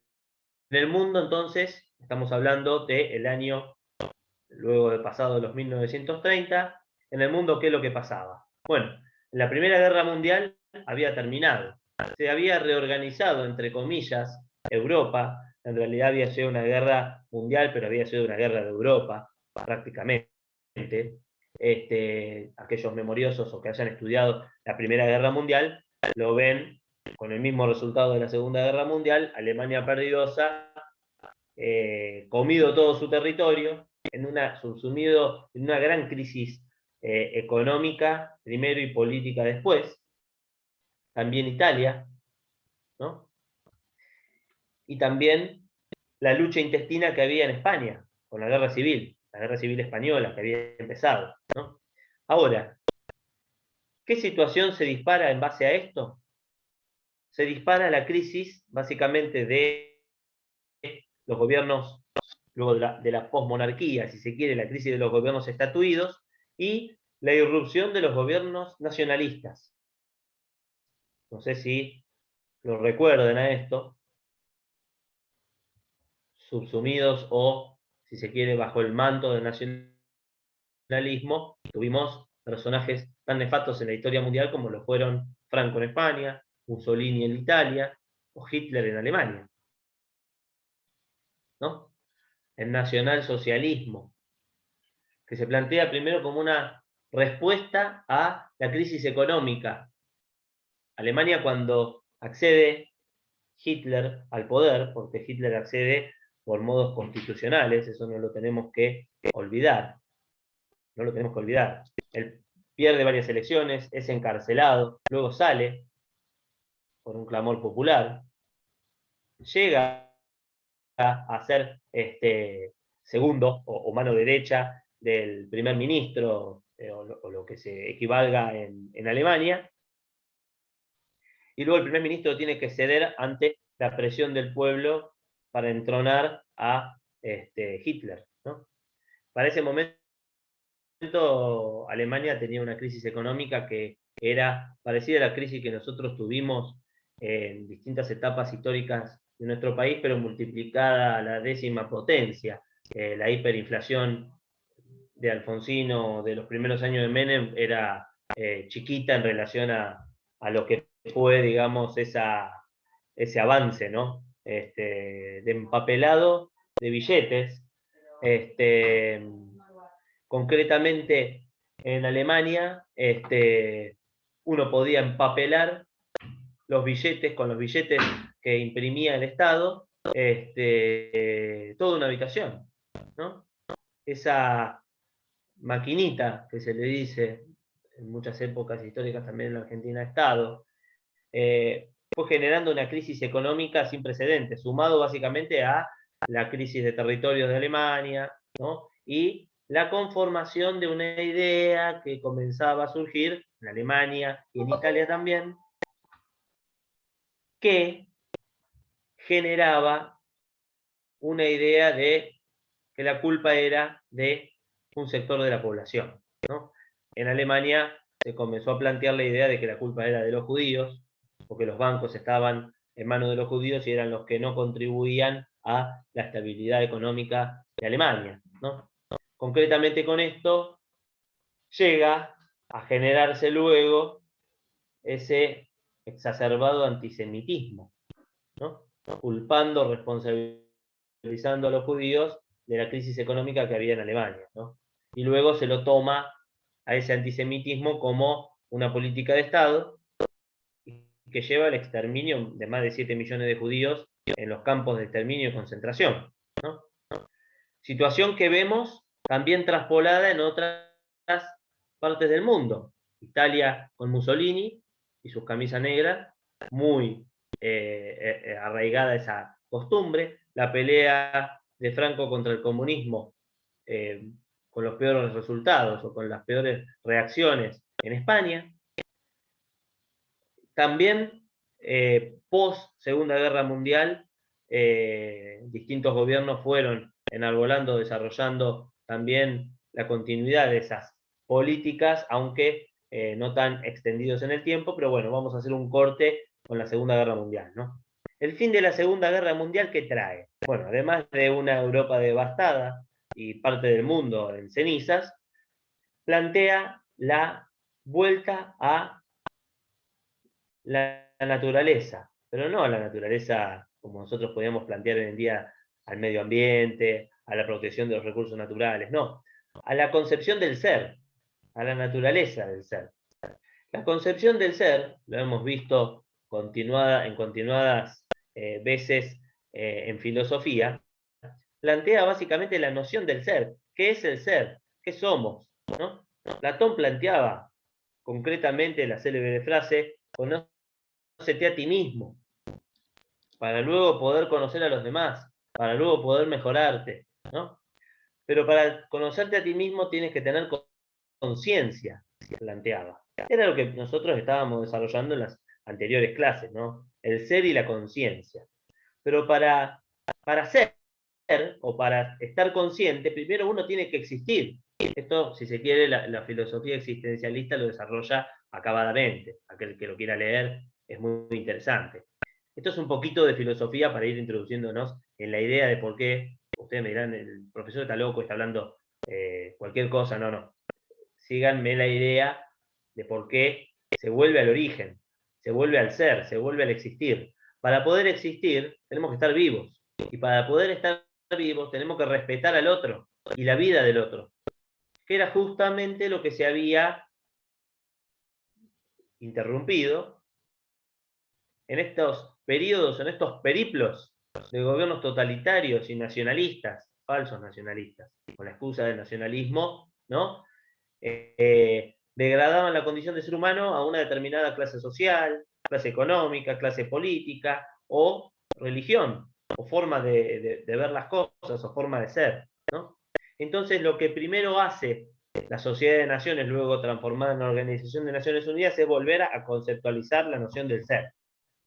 el mundo, entonces, estamos hablando del año, luego de pasado los 1930, en el mundo, ¿qué es lo que pasaba? Bueno, la Primera Guerra Mundial había terminado. Se había reorganizado, entre comillas, Europa. En realidad había sido una guerra mundial, pero había sido una guerra de Europa, prácticamente. Aquellos memoriosos o que hayan estudiado la Primera Guerra Mundial, lo ven con el mismo resultado de la Segunda Guerra Mundial, Alemania perdidosa, comido todo su territorio, subsumido en una gran crisis económica, primero, y política después, también Italia, ¿no? Y también la lucha intestina que había en España, con la guerra civil española que había empezado, ¿no? Ahora, ¿qué situación se dispara en base a esto? Se dispara la crisis, básicamente, de los gobiernos, luego de la posmonarquía, si se quiere, la crisis de los gobiernos estatuidos, y la irrupción de los gobiernos nacionalistas. No sé si lo recuerden a esto, subsumidos o, si se quiere, bajo el manto del nacionalismo, tuvimos personajes tan nefastos en la historia mundial como lo fueron Franco en España, Mussolini en Italia o Hitler en Alemania, ¿no? El nacionalsocialismo, que se plantea primero como una respuesta a la crisis económica. Alemania, cuando accede Hitler al poder, porque Hitler accede por modos constitucionales, eso no lo tenemos que olvidar, no lo tenemos que olvidar. Él pierde varias elecciones, es encarcelado, luego sale por un clamor popular, llega a ser segundo o mano derecha del primer ministro, o lo que se equivalga en Alemania, y luego el primer ministro tiene que ceder ante la presión del pueblo para entronar a Hitler, ¿no? Para ese momento Alemania tenía una crisis económica que era parecida a la crisis que nosotros tuvimos en distintas etapas históricas de nuestro país, pero multiplicada a la 10ª potencia. La hiperinflación de Alfonsino de los primeros años de Menem era chiquita en relación a lo que fue, digamos, ese avance, ¿no? De empapelado de billetes. Concretamente, en Alemania, uno podía empapelar los billetes con los billetes que imprimía el Estado, toda una habitación, ¿no? Esa maquinita que se le dice en muchas épocas históricas también en la Argentina Estado, fue generando una crisis económica sin precedentes, sumado básicamente a la crisis de territorios de Alemania, ¿no? Y la conformación de una idea que comenzaba a surgir en Alemania y en Italia también, que generaba una idea de que la culpa era de un sector de la población, ¿no? En Alemania se comenzó a plantear la idea de que la culpa era de los judíos, porque los bancos estaban en manos de los judíos y eran los que no contribuían a la estabilidad económica de Alemania, ¿no? Concretamente con esto llega a generarse luego ese exacerbado antisemitismo, ¿no? Culpando, responsabilizando a los judíos de la crisis económica que había en Alemania, ¿no? Y luego se lo toma a ese antisemitismo como una política de Estado que lleva al exterminio de más de 7 millones de judíos en los campos de exterminio y concentración, ¿no? Situación que vemos también traspolada en otras partes del mundo. Italia con Mussolini y sus camisas negras, muy arraigada esa costumbre. La pelea de Franco contra el comunismo, con los peores resultados o con las peores reacciones en España. También, post Segunda Guerra Mundial, distintos gobiernos fueron enarbolando, desarrollando también la continuidad de esas políticas, aunque no tan extendidos en el tiempo, pero bueno, vamos a hacer un corte con la Segunda Guerra Mundial, ¿no? El fin de la Segunda Guerra Mundial, ¿qué trae? Bueno, además de una Europa devastada y parte del mundo en cenizas, plantea la vuelta a la naturaleza, pero no a la naturaleza como nosotros podríamos plantear hoy en día al medio ambiente, a la protección de los recursos naturales, no, a la concepción del ser, a la naturaleza del ser. La concepción del ser, lo hemos visto en continuadas veces en filosofía, plantea básicamente la noción del ser. ¿Qué es el ser? ¿Qué somos? ¿No? Platón planteaba concretamente la célebre frase: conócete a ti mismo, para luego poder conocer a los demás, para luego poder mejorarte, ¿no? Pero para conocerte a ti mismo tienes que tener conciencia, planteaba. Era lo que nosotros estábamos desarrollando en las anteriores clases, ¿no? El ser y la conciencia. Pero para ser o para estar consciente, primero uno tiene que existir. Esto, si se quiere, la filosofía existencialista lo desarrolla acabadamente. Aquel que lo quiera leer es muy interesante. Esto es un poquito de filosofía para ir introduciéndonos en la idea de por qué. Ustedes me dirán, el profesor está loco, está hablando cualquier cosa. No, no. Síganme la idea de por qué se vuelve al origen, se vuelve al ser, se vuelve al existir. Para poder existir, tenemos que estar vivos. Y para poder estar vivos, tenemos que respetar al otro y la vida del otro, que era justamente lo que se había interrumpido en estos periodos, en estos periplos de gobiernos totalitarios y nacionalistas, falsos nacionalistas, con la excusa del nacionalismo, ¿no? Degradaban la condición de ser humano a una determinada clase social, clase económica, clase política o religión, o forma de ver las cosas, o forma de ser, ¿no? Entonces, lo que primero hace la Sociedad de Naciones, luego transformada en la Organización de Naciones Unidas, es volver a conceptualizar la noción del ser,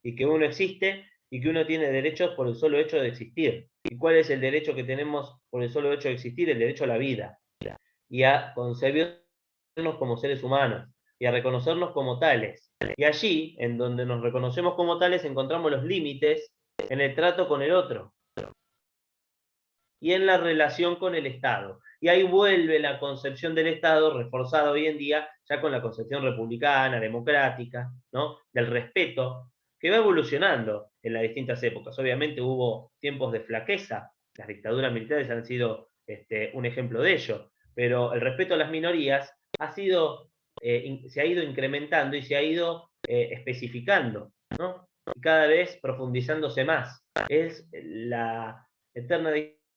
y que uno existe y que uno tiene derechos por el solo hecho de existir. ¿Y cuál es el derecho que tenemos por el solo hecho de existir? El derecho a la vida, y a concebirnos como seres humanos, y a reconocernos como tales. Y allí, en donde nos reconocemos como tales, encontramos los límites en el trato con el otro y en la relación con el Estado. Y ahí vuelve la concepción del Estado, reforzada hoy en día, ya con la concepción republicana, democrática, ¿no? Del respeto, que va evolucionando en las distintas épocas. Obviamente hubo tiempos de flaqueza, las dictaduras militares han sido un ejemplo de ello, pero el respeto a las minorías se ha ido incrementando y se ha ido especificando, ¿no? Y cada vez profundizándose más. Es la eterna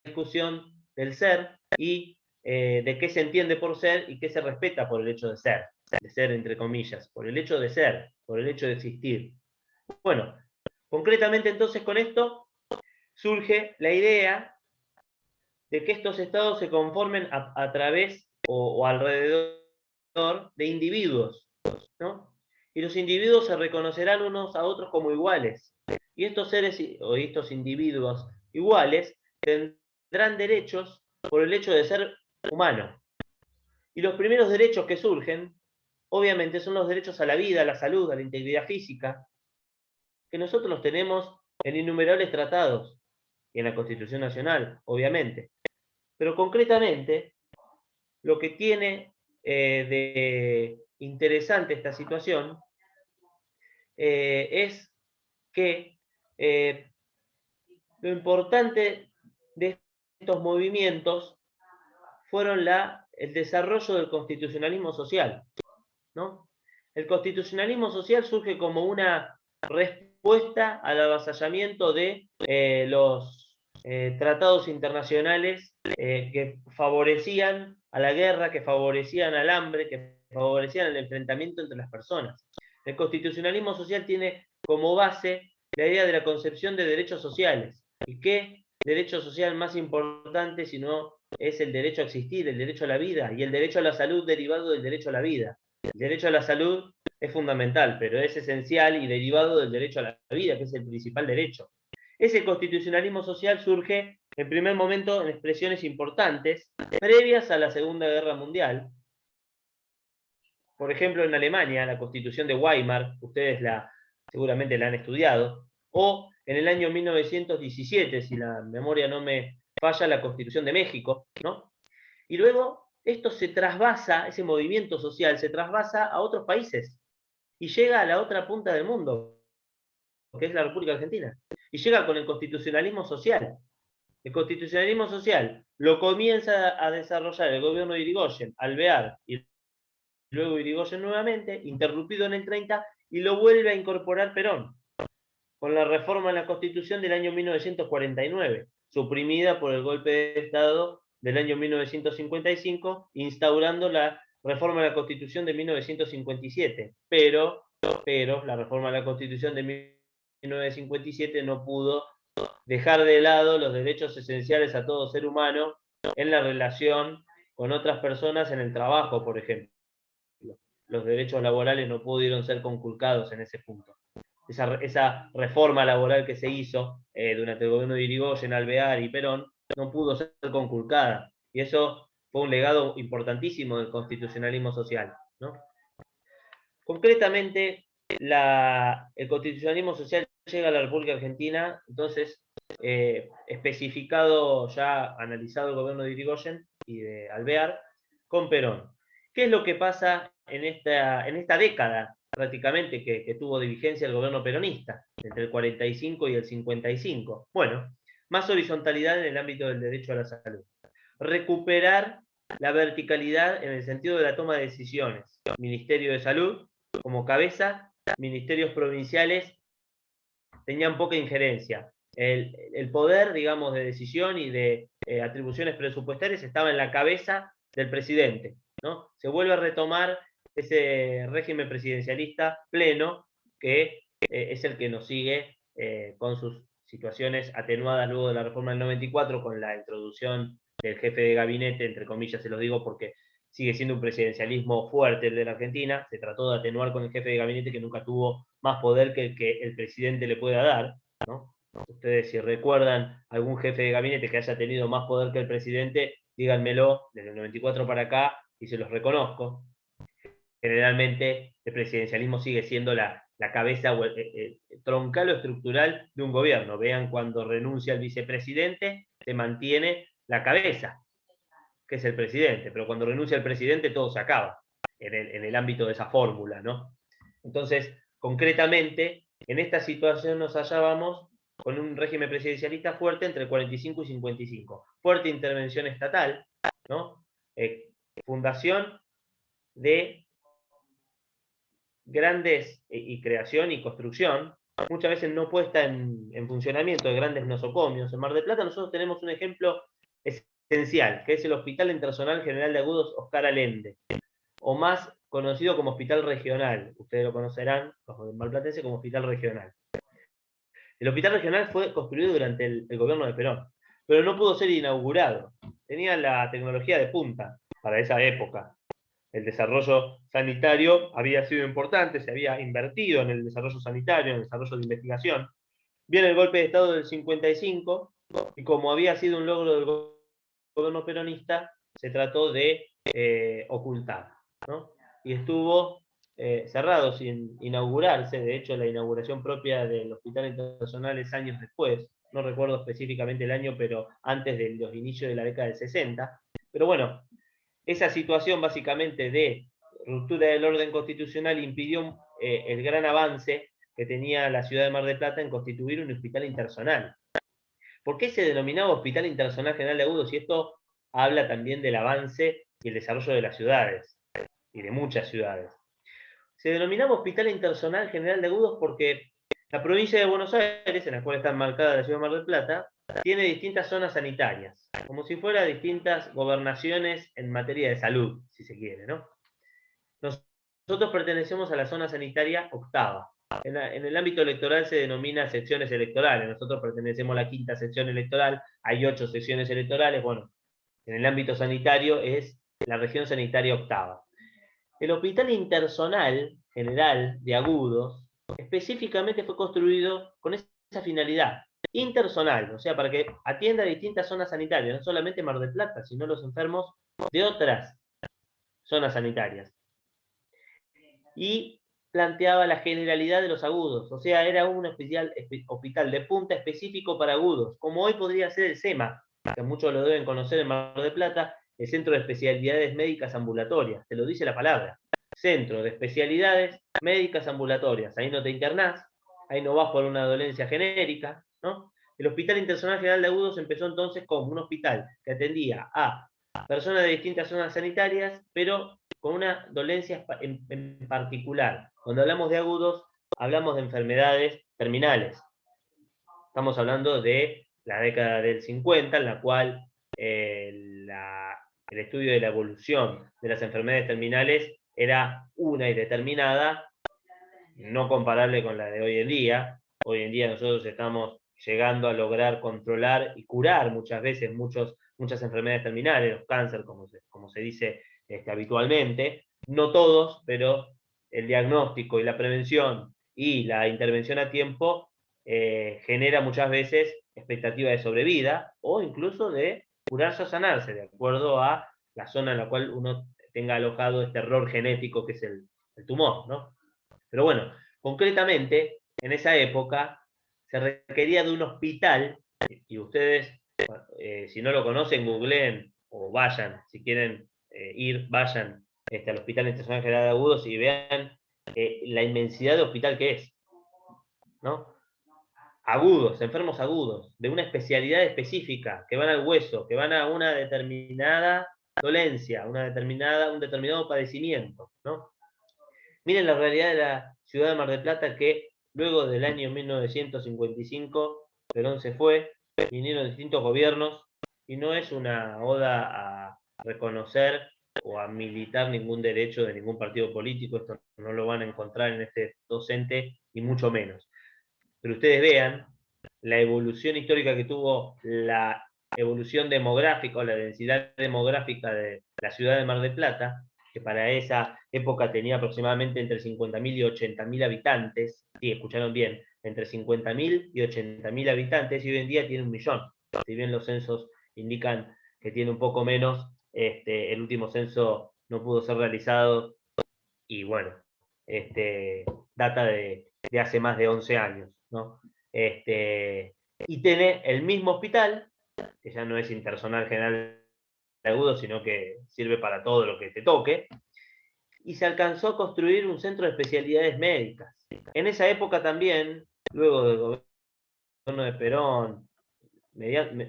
discusión del ser y de qué se entiende por ser y qué se respeta por el hecho de ser entre comillas, por el hecho de ser, por el hecho de existir. Bueno, concretamente entonces con esto surge la idea de que estos estados se conformen a través o alrededor de individuos, ¿no? Y los individuos se reconocerán unos a otros como iguales. Y estos seres o estos individuos iguales tendrán derechos por el hecho de ser humano. Y los primeros derechos que surgen, obviamente, son los derechos a la vida, a la salud, a la integridad física, que nosotros los tenemos en innumerables tratados y en la Constitución Nacional, obviamente. Pero concretamente, lo que tiene de interesante esta situación es que lo importante de estos movimientos fueron el desarrollo del constitucionalismo social, ¿no? El constitucionalismo social surge como una respuesta al avasallamiento de los tratados internacionales que favorecían a la guerra, que favorecían al hambre, que favorecían el enfrentamiento entre las personas. El constitucionalismo social tiene como base la idea de la concepción de derechos sociales. ¿Y qué derecho social más importante si no es el derecho a existir, el derecho a la vida y el derecho a la salud derivado del derecho a la vida? El derecho a la salud es fundamental, pero es esencial y derivado del derecho a la vida, que es el principal derecho. Ese constitucionalismo social surge en primer momento en expresiones importantes previas a la Segunda Guerra Mundial. Por ejemplo, en Alemania, la Constitución de Weimar, ustedes seguramente la han estudiado, o en el año 1917, si la memoria no me falla, la Constitución de México, ¿no? Y luego esto se trasvasa, ese movimiento social se trasvasa a otros países y llega a la otra punta del mundo, que es la República Argentina, y llega con el constitucionalismo social. El constitucionalismo social lo comienza a desarrollar el gobierno de Irigoyen, Alvear y luego Irigoyen nuevamente, interrumpido en el 30, y lo vuelve a incorporar Perón, con la reforma en la Constitución del año 1949, suprimida por el golpe de Estado del año 1955, instaurando la reforma de la Constitución de 1957. Pero la reforma de la Constitución de 1957 no pudo dejar de lado los derechos esenciales a todo ser humano en la relación con otras personas en el trabajo, por ejemplo. Los derechos laborales no pudieron ser conculcados en ese punto. Esa reforma laboral que se hizo durante el gobierno de Irigoyen, Alvear y Perón no pudo ser conculcada. Y eso fue un legado importantísimo del constitucionalismo social, ¿no? Concretamente, el constitucionalismo social llega a la República Argentina, entonces, especificado, ya analizado el gobierno de Irigoyen y de Alvear, con Perón. ¿Qué es lo que pasa en esta década, prácticamente, que tuvo de vigencia el gobierno peronista, entre el 45 y el 55? Bueno, más horizontalidad en el ámbito del derecho a la salud. Recuperar la verticalidad en el sentido de la toma de decisiones. Ministerio de Salud como cabeza, ministerios provinciales tenían poca injerencia. El poder, digamos, de decisión y de atribuciones presupuestarias estaba en la cabeza del presidente, ¿no? Se vuelve a retomar ese régimen presidencialista pleno que es el que nos sigue con sus situaciones atenuadas luego de la reforma del 94 con la introducción del jefe de gabinete, entre comillas se los digo porque sigue siendo un presidencialismo fuerte el de la Argentina, se trató de atenuar con el jefe de gabinete que nunca tuvo más poder que el que el presidente le pueda dar, ¿no? Ustedes si recuerdan algún jefe de gabinete que haya tenido más poder que el presidente, díganmelo desde el 94 para acá y se los reconozco. Generalmente el presidencialismo sigue siendo la la cabeza troncal o estructural de un gobierno. Vean, cuando renuncia el vicepresidente, se mantiene la cabeza, que es el presidente, pero cuando renuncia el presidente todo se acaba en el ámbito de esa fórmula, ¿no? Entonces, concretamente, en esta situación nos hallábamos con un régimen presidencialista fuerte entre el 45 y 55. Fuerte intervención estatal, ¿no? Fundación de grandes y creación y construcción, muchas veces no puesta en funcionamiento, de grandes nosocomios. En Mar del Plata nosotros tenemos un ejemplo esencial, que es el Hospital Internacional General de Agudos Oscar Allende, o más conocido como Hospital Regional. Ustedes lo conocerán, los marplatenses, como Hospital Regional. El Hospital Regional fue construido durante el gobierno de Perón, pero no pudo ser inaugurado. Tenía la tecnología de punta para esa época. El desarrollo sanitario había sido importante, se había invertido en el desarrollo sanitario, en el desarrollo de investigación. Viene el golpe de Estado del 55, y como había sido un logro del gobierno peronista, se trató de ocultar, ¿no? Y estuvo cerrado sin inaugurarse. De hecho, la inauguración propia del Hospital Internacional es años después, no recuerdo específicamente el año, pero antes de los inicios de la década del 60. Pero bueno, esa situación básicamente de ruptura del orden constitucional impidió el gran avance que tenía la ciudad de Mar del Plata en constituir un hospital internacional. ¿Por qué se denominaba Hospital Internacional General de Agudos? Y esto habla también del avance y el desarrollo de las ciudades, y de muchas ciudades. Se denominaba Hospital Internacional General de Agudos porque la provincia de Buenos Aires, en la cual está enmarcada la ciudad de Mar del Plata, tiene distintas zonas sanitarias, como si fueran distintas gobernaciones en materia de salud, si se quiere, ¿no? Nosotros pertenecemos a la zona sanitaria octava. En el ámbito electoral se denomina secciones electorales. Nosotros pertenecemos a la quinta sección electoral, hay 8 secciones electorales. Bueno, en el ámbito sanitario es la región sanitaria octava. El Hospital Interzonal General de Agudos específicamente fue construido con esa finalidad, interzonal, o sea, para que atienda a distintas zonas sanitarias, no solamente Mar del Plata, sino los enfermos de otras zonas sanitarias. Y planteaba la generalidad de los agudos, o sea, era un hospital de punta específico para agudos, como hoy podría ser el SEMA, que muchos lo deben conocer en Mar del Plata, el Centro de Especialidades Médicas Ambulatorias, te lo dice la palabra, Centro de Especialidades Médicas Ambulatorias. Ahí no te internás, ahí no vas por una dolencia genérica, ¿no? El Hospital Internacional General de Agudos empezó entonces como un hospital que atendía a personas de distintas zonas sanitarias, pero con una dolencia en particular. Cuando hablamos de agudos, hablamos de enfermedades terminales. Estamos hablando de la década del 50, en la cual el estudio de la evolución de las enfermedades terminales era una y determinada, no comparable con la de hoy en día. Hoy en día nosotros estamos llegando a lograr controlar y curar muchas veces muchas enfermedades terminales, los cánceres, como se dice habitualmente. No todos, pero el diagnóstico y la prevención y la intervención a tiempo genera muchas veces expectativa de sobrevida o incluso de curarse o sanarse, de acuerdo a la zona en la cual uno tenga alojado este error genético que es el tumor, ¿no? Pero bueno, concretamente, en esa época se requería de un hospital, y ustedes, si no lo conocen, googleen o vayan, si quieren vayan al Hospital Internacional General de Agudos y vean la inmensidad de hospital que es, ¿no? Agudos, enfermos agudos, de una especialidad específica, que van al hueso, que van a una determinada dolencia, un determinado padecimiento, ¿no? Miren la realidad de la ciudad de Mar del Plata, que luego del año 1955, Perón se fue, vinieron distintos gobiernos, y no es una oda a reconocer o a militar ningún derecho de ningún partido político, esto no lo van a encontrar en este docente, y mucho menos. Pero ustedes vean la evolución histórica que tuvo la evolución demográfica o la densidad demográfica de la ciudad de Mar del Plata, que para esa época tenía aproximadamente entre 50.000 y 80.000 habitantes, sí, escucharon bien, entre 50.000 y 80.000 habitantes, y hoy en día tiene 1 millón. Si bien los censos indican que tiene un poco menos, el último censo no pudo ser realizado, y bueno, data de hace más de 11 años, ¿no? Y tiene el mismo hospital, que ya no es Intersonal General de Agudo, sino que sirve para todo lo que te toque, y se alcanzó a construir un centro de especialidades médicas. En esa época también, luego del gobierno de Perón,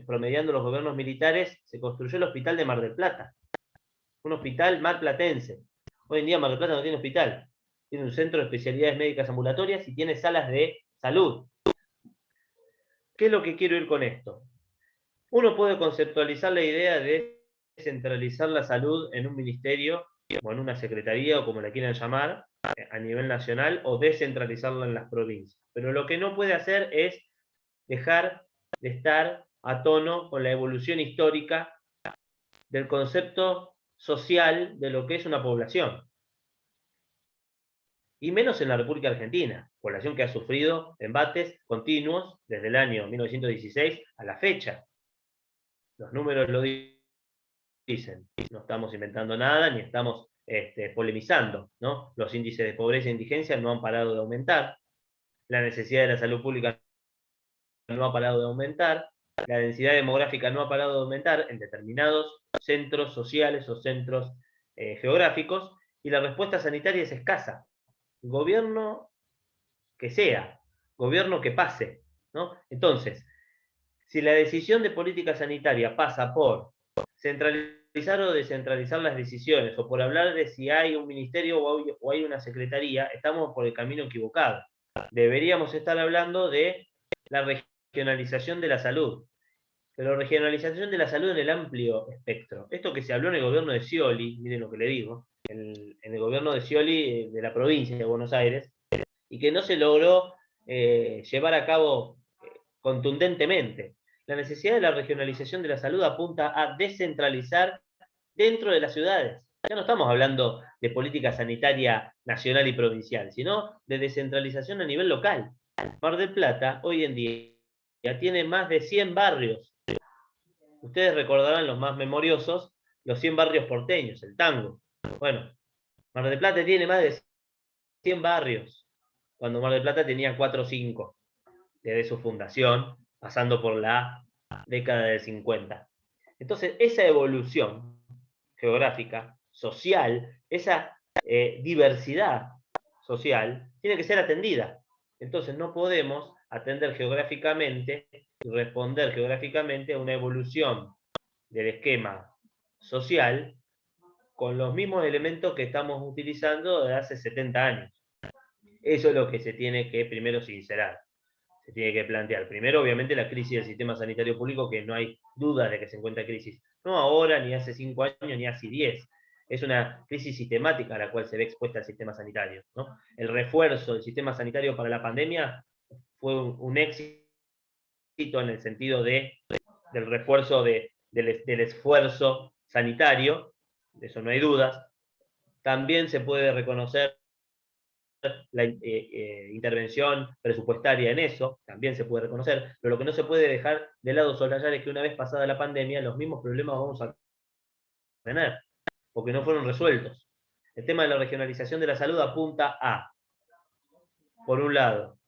promediando los gobiernos militares, se construyó el hospital de Mar del Plata, un hospital marplatense. Hoy en día Mar del Plata no tiene hospital, tiene un centro de especialidades médicas ambulatorias y tiene salas de salud. ¿Qué es lo que quiero ir con esto? Uno puede conceptualizar la idea de centralizar la salud en un ministerio o en una secretaría o como la quieran llamar a nivel nacional, o descentralizarla en las provincias. Pero lo que no puede hacer es dejar de estar a tono con la evolución histórica del concepto social de lo que es una población. Y menos en la República Argentina, población que ha sufrido embates continuos desde el año 1916 a la fecha. Los números lo dicen, no estamos inventando nada, ni estamos polemizando, ¿no? Los índices de pobreza e indigencia no han parado de aumentar, la necesidad de la salud pública no ha parado de aumentar, la densidad demográfica no ha parado de aumentar en determinados centros sociales o centros geográficos, y la respuesta sanitaria es escasa. Gobierno que sea, gobierno que pase, ¿no? Entonces, si la decisión de política sanitaria pasa por centralizar o descentralizar las decisiones, o por hablar de si hay un ministerio o hay una secretaría, estamos por el camino equivocado. Deberíamos estar hablando de la regionalización de la salud, pero regionalización de la salud en el amplio espectro. Esto que se habló en el gobierno de Scioli, miren lo que le digo, en el gobierno de Scioli de la provincia de Buenos Aires, y que no se logró llevar a cabo contundentemente. La necesidad de la regionalización de la salud apunta a descentralizar dentro de las ciudades. Ya no estamos hablando de política sanitaria nacional y provincial, sino de descentralización a nivel local. Mar del Plata hoy en día ya tiene más de 100 barrios. Ustedes recordarán los más memoriosos, los 100 barrios porteños, el tango. Bueno, Mar del Plata tiene más de 100 barrios, cuando Mar del Plata tenía 4 o 5, desde su fundación, pasando por la década del 50. Entonces, esa evolución geográfica, social, esa diversidad social, tiene que ser atendida. Entonces, no podemos atender geográficamente y responder geográficamente a una evolución del esquema social con los mismos elementos que estamos utilizando desde hace 70 años. Eso es lo que se tiene que primero sincerar, se tiene que plantear. Primero, obviamente, la crisis del sistema sanitario público, que no hay duda de que se encuentra en crisis. No ahora, ni hace 5 años, ni hace 10. Es una crisis sistemática a la cual se ve expuesta el sistema sanitario, ¿no? El refuerzo del sistema sanitario para la pandemia fue un éxito en el sentido del refuerzo del esfuerzo sanitario, de eso no hay dudas. También se puede reconocer la intervención presupuestaria en eso, también se puede reconocer, pero lo que no se puede dejar de lado soslayar es que una vez pasada la pandemia, los mismos problemas vamos a tener, porque no fueron resueltos. El tema de la regionalización de la salud apunta a, por un lado,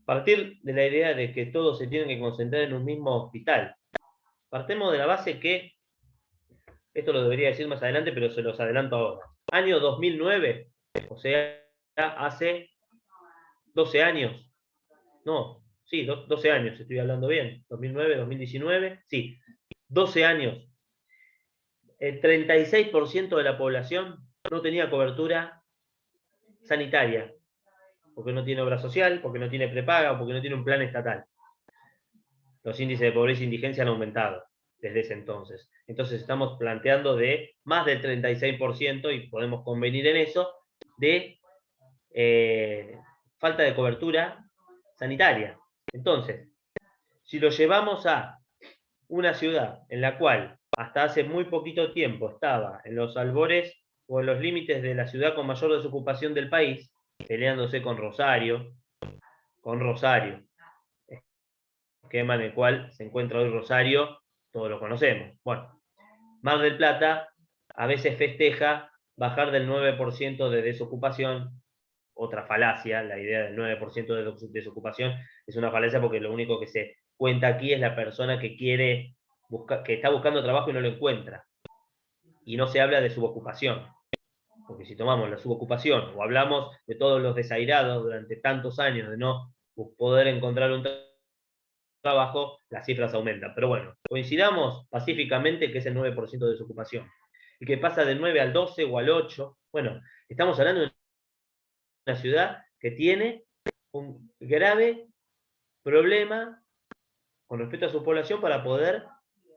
partir de la idea de que todos se tienen que concentrar en un mismo hospital. Partemos de la base que, esto lo debería decir más adelante, pero se los adelanto ahora. Año 2009, o sea, hace 12 años. No, sí, 12 años, estoy hablando bien. 2009, 2019, sí, 12 años. El 36% de la población no tenía cobertura sanitaria, porque no tiene obra social, porque no tiene prepaga, o porque no tiene un plan estatal. Los índices de pobreza e indigencia han aumentado desde ese entonces. Entonces estamos planteando de más del 36%, y podemos convenir en eso, de falta de cobertura sanitaria. Entonces, si lo llevamos a una ciudad en la cual hasta hace muy poquito tiempo estaba en los albores o en los límites de la ciudad con mayor desocupación del país, peleándose con Rosario, esquema en el cual se encuentra hoy Rosario, todos lo conocemos. Bueno, Mar del Plata a veces festeja bajar del 9% de desocupación otra falacia. La idea del 9% de desocupación es una falacia porque lo único que se cuenta aquí es la persona que que está buscando trabajo y no lo encuentra. Y no se habla de subocupación. Porque si tomamos la subocupación o hablamos de todos los desairados durante tantos años de no poder encontrar un trabajo, las cifras aumentan. Pero bueno, coincidamos pacíficamente que es el 9% de desocupación. Y que pasa del 9 al 12 o al 8. Bueno, estamos hablando de una ciudad que tiene un grave problema con respecto a su población para poder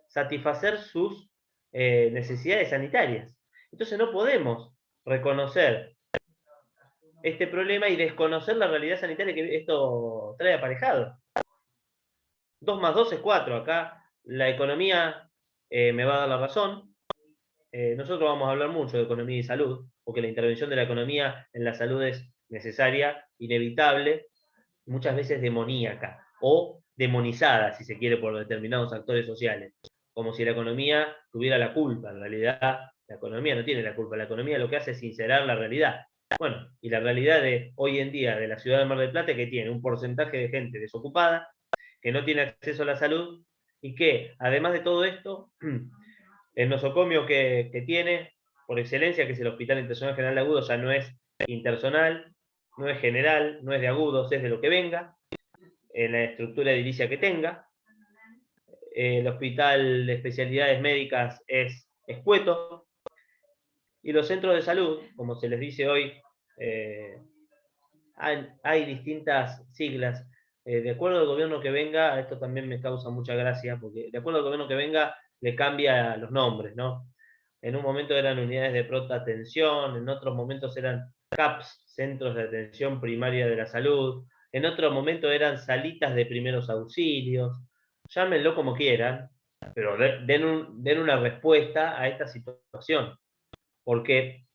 satisfacer sus necesidades sanitarias. Entonces no podemos reconocer este problema y desconocer la realidad sanitaria que esto trae aparejado. 2 más 2 es 4. Acá la economía me va a dar la razón. Nosotros vamos a hablar mucho de economía y salud, porque la intervención de la economía en la salud es necesaria, inevitable, muchas veces demoníaca o demonizada, si se quiere, por determinados actores sociales. Como si la economía tuviera la culpa. En realidad, la economía no tiene la culpa. La economía lo que hace es sincerar la realidad. Bueno, y la realidad de hoy en día de la ciudad de Mar del Plata es que tiene un porcentaje de gente desocupada, que no tiene acceso a la salud y que, además de todo esto, el nosocomio que tiene, por excelencia, que es el Hospital Internacional General de Agudos, ya no es intersonal, no es general, no es de agudos, es de lo que venga, en la estructura edilicia que tenga. El Hospital de Especialidades Médicas es escueto, y los centros de salud, como se les dice hoy, hay distintas siglas. De acuerdo al gobierno que venga, esto también me causa mucha gracia, porque de acuerdo al gobierno que venga, le cambia los nombres, ¿no? En un momento eran unidades de pronta atención, en otros momentos eran CAPS, Centros de Atención Primaria de la Salud, en otro momento eran salitas de primeros auxilios, llámenlo como quieran, pero den una respuesta a esta situación, porque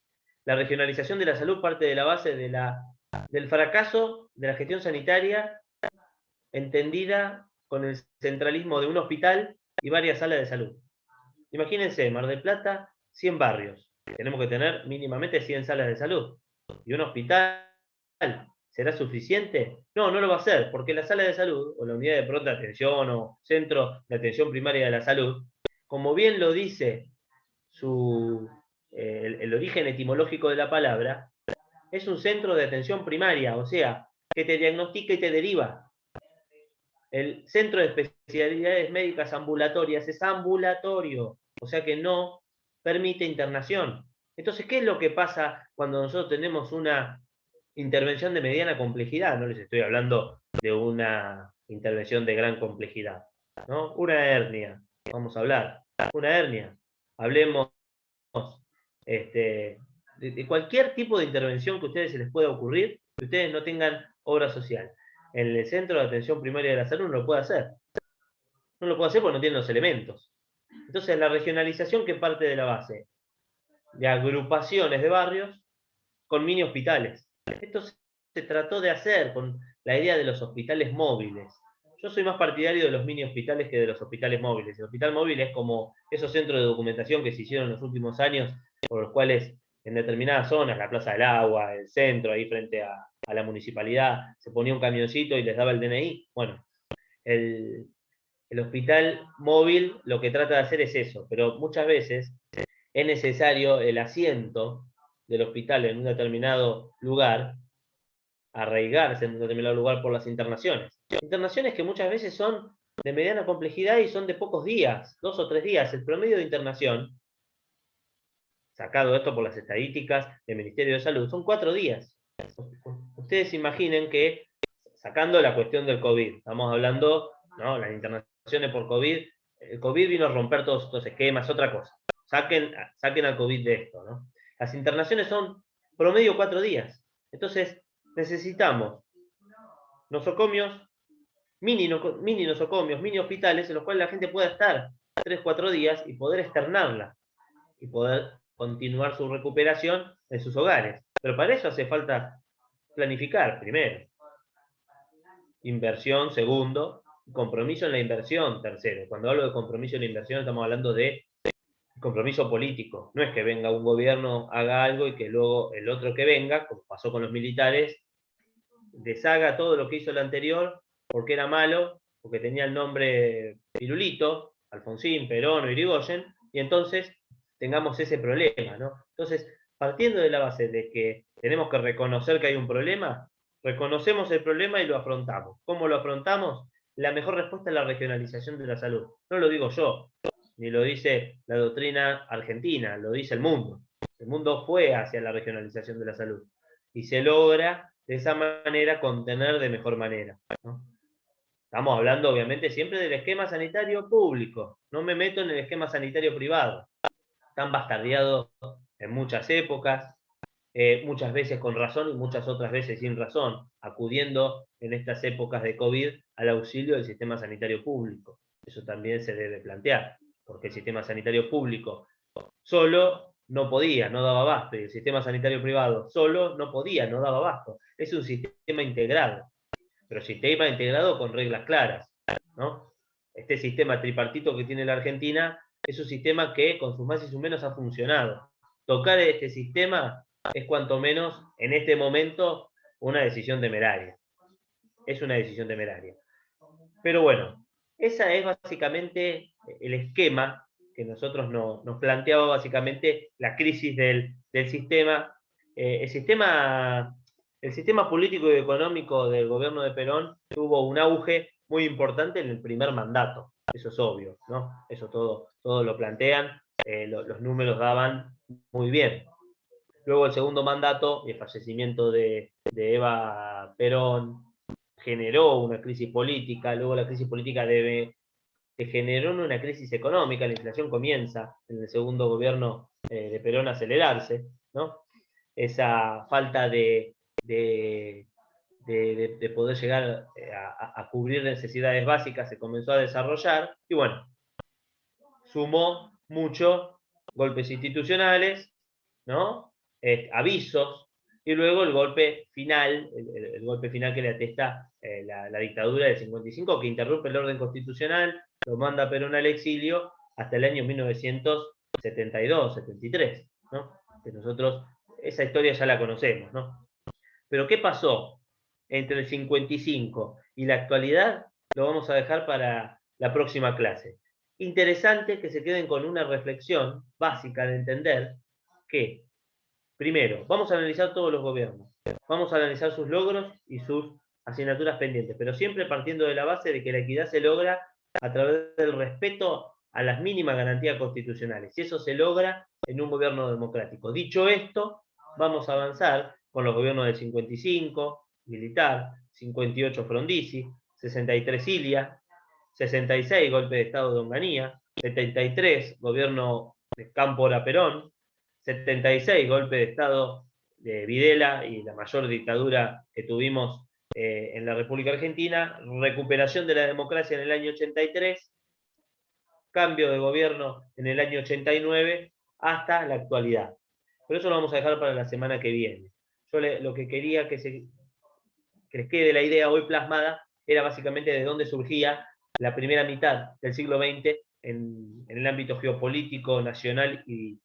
la regionalización de la salud parte de la base del fracaso de la gestión sanitaria entendida con el centralismo de un hospital y varias salas de salud. Imagínense, Mar del Plata, 100 barrios. Tenemos que tener mínimamente 100 salas de salud. ¿Y un hospital será suficiente? No, no lo va a ser, porque la sala de salud, o la unidad de pronta atención, o centro de atención primaria de la salud, como bien lo dice el origen etimológico de la palabra, es un centro de atención primaria, o sea, que te diagnostica y te deriva. El centro de especialidades médicas ambulatorias es ambulatorio, o sea que no permite internación. Entonces, ¿qué es lo que pasa cuando nosotros tenemos una intervención de mediana complejidad? No les estoy hablando de una intervención de gran complejidad, ¿no? Una hernia, vamos a hablar, una hernia. Hablemos de cualquier tipo de intervención que a ustedes se les pueda ocurrir, que ustedes no tengan obra social. En el centro de atención primaria de la salud no lo puede hacer. No lo puede hacer porque no tiene los elementos. Entonces, la regionalización que parte de la base de agrupaciones de barrios con mini hospitales. Esto se trató de hacer con la idea de los hospitales móviles. Yo soy más partidario de los mini hospitales que de los hospitales móviles. El hospital móvil es como esos centros de documentación que se hicieron en los últimos años, por los cuales en determinadas zonas, la Plaza del Agua, el centro, ahí frente a la municipalidad, se ponía un camioncito y les daba el DNI. Bueno, el hospital móvil lo que trata de hacer es eso, pero muchas veces es necesario el asiento del hospital en un determinado lugar, arraigarse en un determinado lugar por las internaciones. Internaciones que muchas veces son de mediana complejidad y son de pocos días, 2 o 3 días. El promedio de internación, sacado esto por las estadísticas del Ministerio de Salud, son 4 días. Ustedes imaginen que, sacando la cuestión del COVID, estamos hablando, ¿no? Las internaciones por COVID, el COVID vino a romper todos estos esquemas, otra cosa. Saquen al COVID de esto, ¿no? Las internaciones son promedio 4 días. Entonces, necesitamos nosocomios, mini nosocomios, mini hospitales, en los cuales la gente pueda estar 3, 4 días y poder externarla y poder continuar su recuperación en sus hogares. Pero para eso hace falta planificar, primero. Inversión, segundo. Compromiso en la inversión, tercero. Cuando hablo de compromiso en la inversión, estamos hablando de compromiso político. No es que venga un gobierno, haga algo y que luego el otro que venga, como pasó con los militares, deshaga todo lo que hizo el anterior porque era malo, porque tenía el nombre Pirulito, Alfonsín, Perón o Irigoyen, y entonces tengamos ese problema, ¿no? Entonces, partiendo de la base de que tenemos que reconocer que hay un problema, reconocemos el problema y lo afrontamos. ¿Cómo lo afrontamos? La mejor respuesta es la regionalización de la salud. No lo digo yo, ni lo dice la doctrina argentina, lo dice el mundo. El mundo fue hacia la regionalización de la salud y se logra de esa manera contener de mejor manera, ¿no? Estamos hablando obviamente siempre del esquema sanitario público, no me meto en el esquema sanitario privado. Están bastardeados en muchas épocas, muchas veces con razón y muchas otras veces sin razón, acudiendo en estas épocas de COVID al auxilio del sistema sanitario público. Eso también se debe plantear, porque el sistema sanitario público solo no podía, no daba abasto, y el sistema sanitario privado solo no podía, no daba abasto. Es un sistema integrado, pero sistema integrado con reglas claras, ¿no? Este sistema tripartito que tiene la Argentina es un sistema que con sus más y sus menos ha funcionado. Tocar este sistema es cuanto menos en este momento una decisión temeraria. Es una decisión temeraria. Pero bueno, esa es básicamente el esquema que nosotros nos planteaba básicamente la crisis del sistema. El sistema político y económico del gobierno de Perón tuvo un auge muy importante en el primer mandato. Eso es obvio, ¿no? Eso todo lo plantean, los números daban muy bien. Luego el segundo mandato, el fallecimiento de Eva Perón, generó una crisis política, luego la crisis política degeneró en una crisis económica, la inflación comienza en el segundo gobierno de Perón a acelerarse, ¿no? Esa falta de poder llegar a cubrir necesidades básicas se comenzó a desarrollar, y bueno, sumó mucho golpes institucionales, ¿no? Avisos, y luego el golpe final, el golpe final que le atesta la dictadura del 55, que interrumpe el orden constitucional, lo manda a Perón al exilio hasta el año 1972, 73, ¿no? Que nosotros esa historia ya la conocemos, ¿no? Pero ¿qué pasó entre el 55 y la actualidad? Lo vamos a dejar para la próxima clase. Interesante que se queden con una reflexión básica de entender que, primero, vamos a analizar todos los gobiernos, vamos a analizar sus logros y sus asignaturas pendientes, pero siempre partiendo de la base de que la equidad se logra a través del respeto a las mínimas garantías constitucionales, y eso se logra en un gobierno democrático. Dicho esto, vamos a avanzar con los gobiernos del 55, militar, 58 Frondizi, 63 Ilia, 66 golpe de Estado de Onganía, 73 gobierno de Cámpora Perón, 76 golpe de Estado de Videla y la mayor dictadura que tuvimos en la República Argentina, recuperación de la democracia en el año 83, cambio de gobierno en el año 89 hasta la actualidad. Pero eso lo vamos a dejar para la semana que viene. Yo lo que quería que les quede la idea hoy plasmada era básicamente de dónde surgía la primera mitad del siglo XX en el ámbito geopolítico, nacional y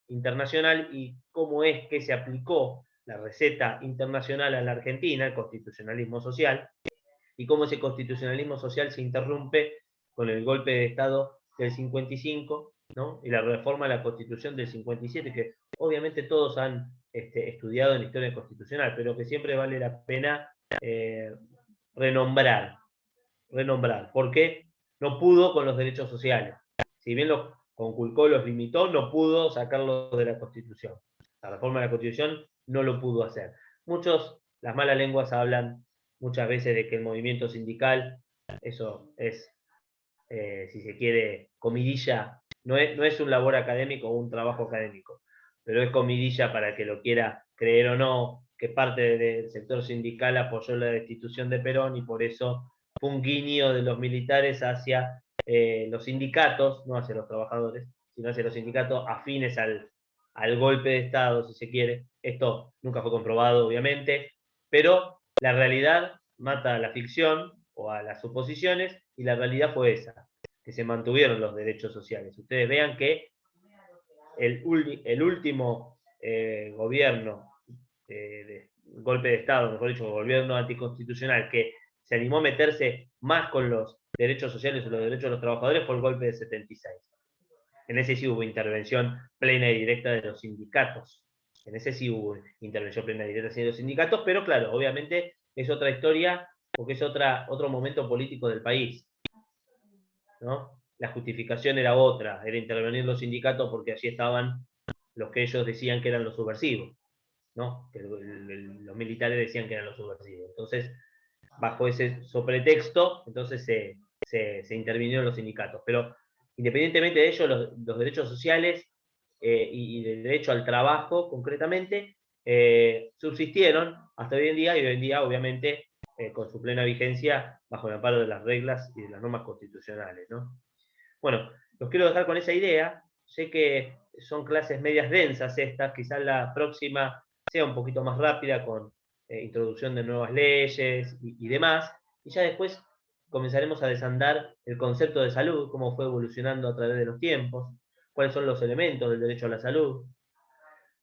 internacional, y cómo es que se aplicó la receta internacional a la Argentina, el constitucionalismo social, y cómo ese constitucionalismo social se interrumpe con el golpe de Estado del 55, ¿no? Y la reforma de la Constitución del 57, que obviamente todos han estudiado en la historia constitucional, pero que siempre vale la pena renombrar, porque no pudo con los derechos sociales. Si bien los conculcó, los limitó, no pudo sacarlos de la Constitución. La reforma de la Constitución no lo pudo hacer. Las malas lenguas hablan muchas veces de que el movimiento sindical, eso es, si se quiere, comidilla, no es un labor académico o un trabajo académico, pero es comidilla para el que lo quiera creer o no, que parte del sector sindical apoyó la destitución de Perón y por eso fue un guiño de los militares hacia los sindicatos, no hacia los trabajadores, sino hacia los sindicatos afines al golpe de Estado, si se quiere. Esto nunca fue comprobado, obviamente, pero la realidad mata a la ficción o a las suposiciones, y la realidad fue esa. que se mantuvieron los derechos sociales. Ustedes vean que el último gobierno, golpe de Estado, mejor dicho, gobierno anticonstitucional, que se animó a meterse más con los derechos sociales o los derechos de los trabajadores fue el golpe de 76. En ese sí hubo intervención plena y directa de los sindicatos. En ese sí hubo intervención plena y directa de los sindicatos, pero claro, obviamente es otra historia porque es otro momento político del país, ¿no? La justificación era otra, era intervenir los sindicatos porque allí estaban los que ellos decían que eran los subversivos, ¿no? Que los militares decían que eran los subversivos. Entonces, bajo ese pretexto, entonces se intervinieron los sindicatos. Pero independientemente de ello, los derechos sociales y el derecho al trabajo, concretamente, subsistieron hasta hoy en día, y hoy en día, obviamente, con su plena vigencia, bajo el amparo de las reglas y de las normas constitucionales, ¿no? Bueno, los quiero dejar con esa idea. Sé que son clases medias densas estas, quizás la próxima sea un poquito más rápida con introducción de nuevas leyes y demás, y ya después comenzaremos a desandar el concepto de salud, cómo fue evolucionando a través de los tiempos, cuáles son los elementos del derecho a la salud,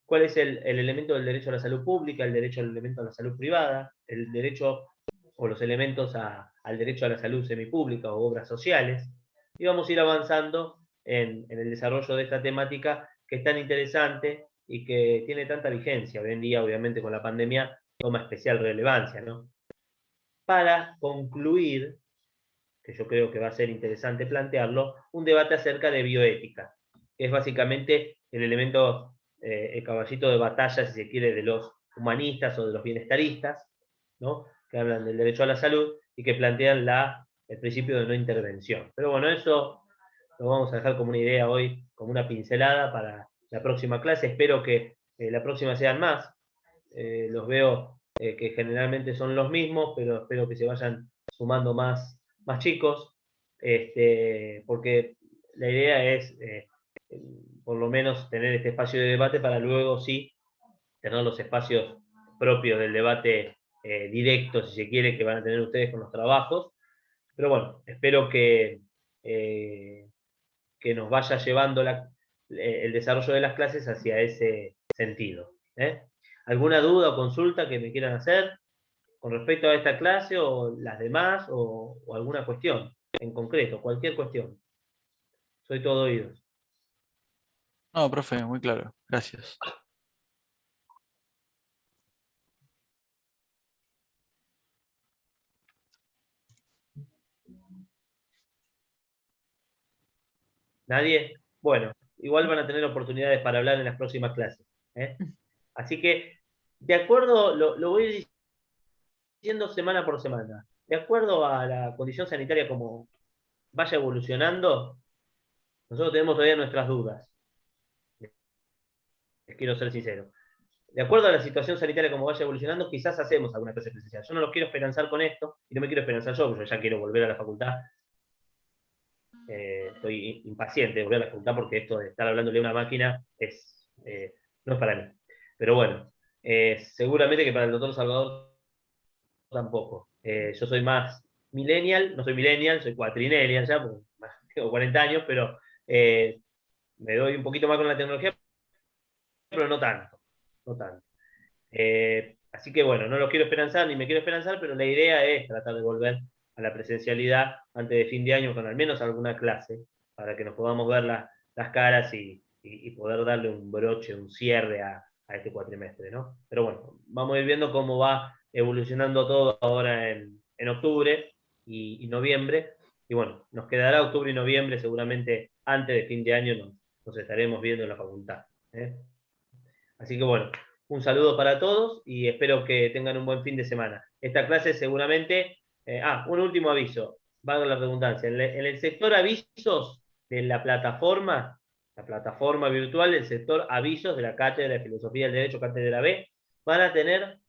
cuál es el elemento del derecho a la salud pública, el derecho al elemento a la salud privada, el derecho o los elementos al derecho a la salud semipública o obras sociales, y vamos a ir avanzando en el desarrollo de esta temática que es tan interesante y que tiene tanta vigencia. Hoy en día, obviamente, con la pandemia, toma especial relevancia, ¿no? Para concluir, que yo creo que va a ser interesante plantearlo, un debate acerca de bioética, que es básicamente el elemento, el caballito de batalla, si se quiere, de los humanistas o de los bienestaristas, ¿no? Que hablan del derecho a la salud y que plantean el principio de no intervención. Pero bueno, eso lo vamos a dejar como una idea hoy, como una pincelada para la próxima clase. Espero que la próxima sean más. Los veo que generalmente son los mismos, pero espero que se vayan sumando más chicos, porque la idea es por lo menos tener este espacio de debate para luego sí tener los espacios propios del debate directo, si se quiere, que van a tener ustedes con los trabajos. Pero bueno, espero que nos vaya llevando el desarrollo de las clases hacia ese sentido. ¿Alguna duda o consulta que me quieran hacer con respecto a esta clase o las demás o alguna cuestión en concreto, cualquier cuestión? Soy todo oídos. No, profe, muy claro. Gracias. ¿Nadie? Bueno, igual van a tener oportunidades para hablar en las próximas clases. ¿eh? Así que, de acuerdo, lo voy diciendo semana por semana. De acuerdo a la condición sanitaria como vaya evolucionando, nosotros tenemos todavía nuestras dudas. Les quiero ser sincero. De acuerdo a la situación sanitaria como vaya evolucionando, quizás hacemos alguna clase presencial. Yo no los quiero esperanzar con esto, y no me quiero esperanzar yo, porque yo ya quiero volver a la facultad. Estoy impaciente de volver a la facultad porque esto de estar hablándole a una máquina no es para mí. Pero bueno, seguramente que para el doctor Salvador tampoco. Yo soy más millennial, no soy millennial, soy cuatrinennial ya, porque tengo 40 años, pero me doy un poquito más con la tecnología, pero no tanto. No tanto. Así que bueno, no lo quiero esperanzar ni me quiero esperanzar, pero la idea es tratar de volver a la presencialidad antes de fin de año con al menos alguna clase, para que nos podamos ver las caras y poder darle un broche, un cierre a este cuatrimestre, ¿no? Pero bueno, vamos a ir viendo cómo va evolucionando todo ahora en octubre y noviembre. Y bueno, nos quedará octubre y noviembre, seguramente antes de fin de año nos estaremos viendo en la facultad. ¿eh? Así que bueno, un saludo para todos y espero que tengan un buen fin de semana. Esta clase seguramente... un último aviso, valga la redundancia. En el sector avisos de la plataforma virtual del sector avisos de la Cátedra de Filosofía del Derecho, Cátedra B, van a tener...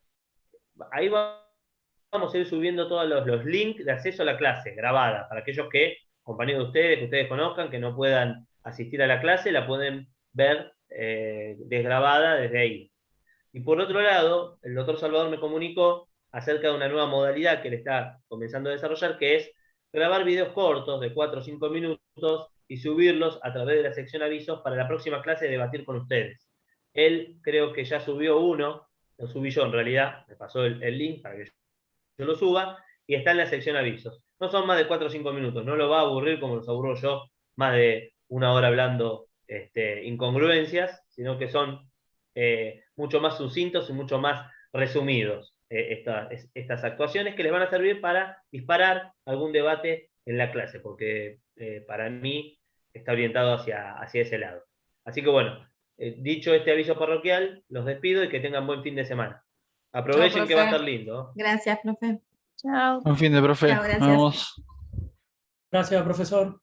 Ahí vamos a ir subiendo todos los links de acceso a la clase grabada, para aquellos compañeros de ustedes, que ustedes conozcan, que no puedan asistir a la clase, la pueden ver desgrabada desde ahí. Y por otro lado, el doctor Salvador me comunicó acerca de una nueva modalidad que él está comenzando a desarrollar, que es grabar videos cortos de 4 o 5 minutos y subirlos a través de la sección avisos para la próxima clase debatir con ustedes. Él creo que ya subió uno, lo subí yo en realidad, me pasó el link para que yo lo suba, y está en la sección avisos. No son más de 4 o 5 minutos, no lo va a aburrir como los aburro yo, más de una hora hablando incongruencias, sino que son mucho más sucintos y mucho más resumidos estas actuaciones que les van a servir para disparar algún debate en la clase, porque para mí está orientado hacia ese lado. Así que bueno, dicho este aviso parroquial, los despido y que tengan buen fin de semana. Aprovechen Chao, que va a profe. estar lindo. Gracias, profe. Chao. Buen fin de, profe. Chao, Nos gracias. vemos. Gracias, profesor.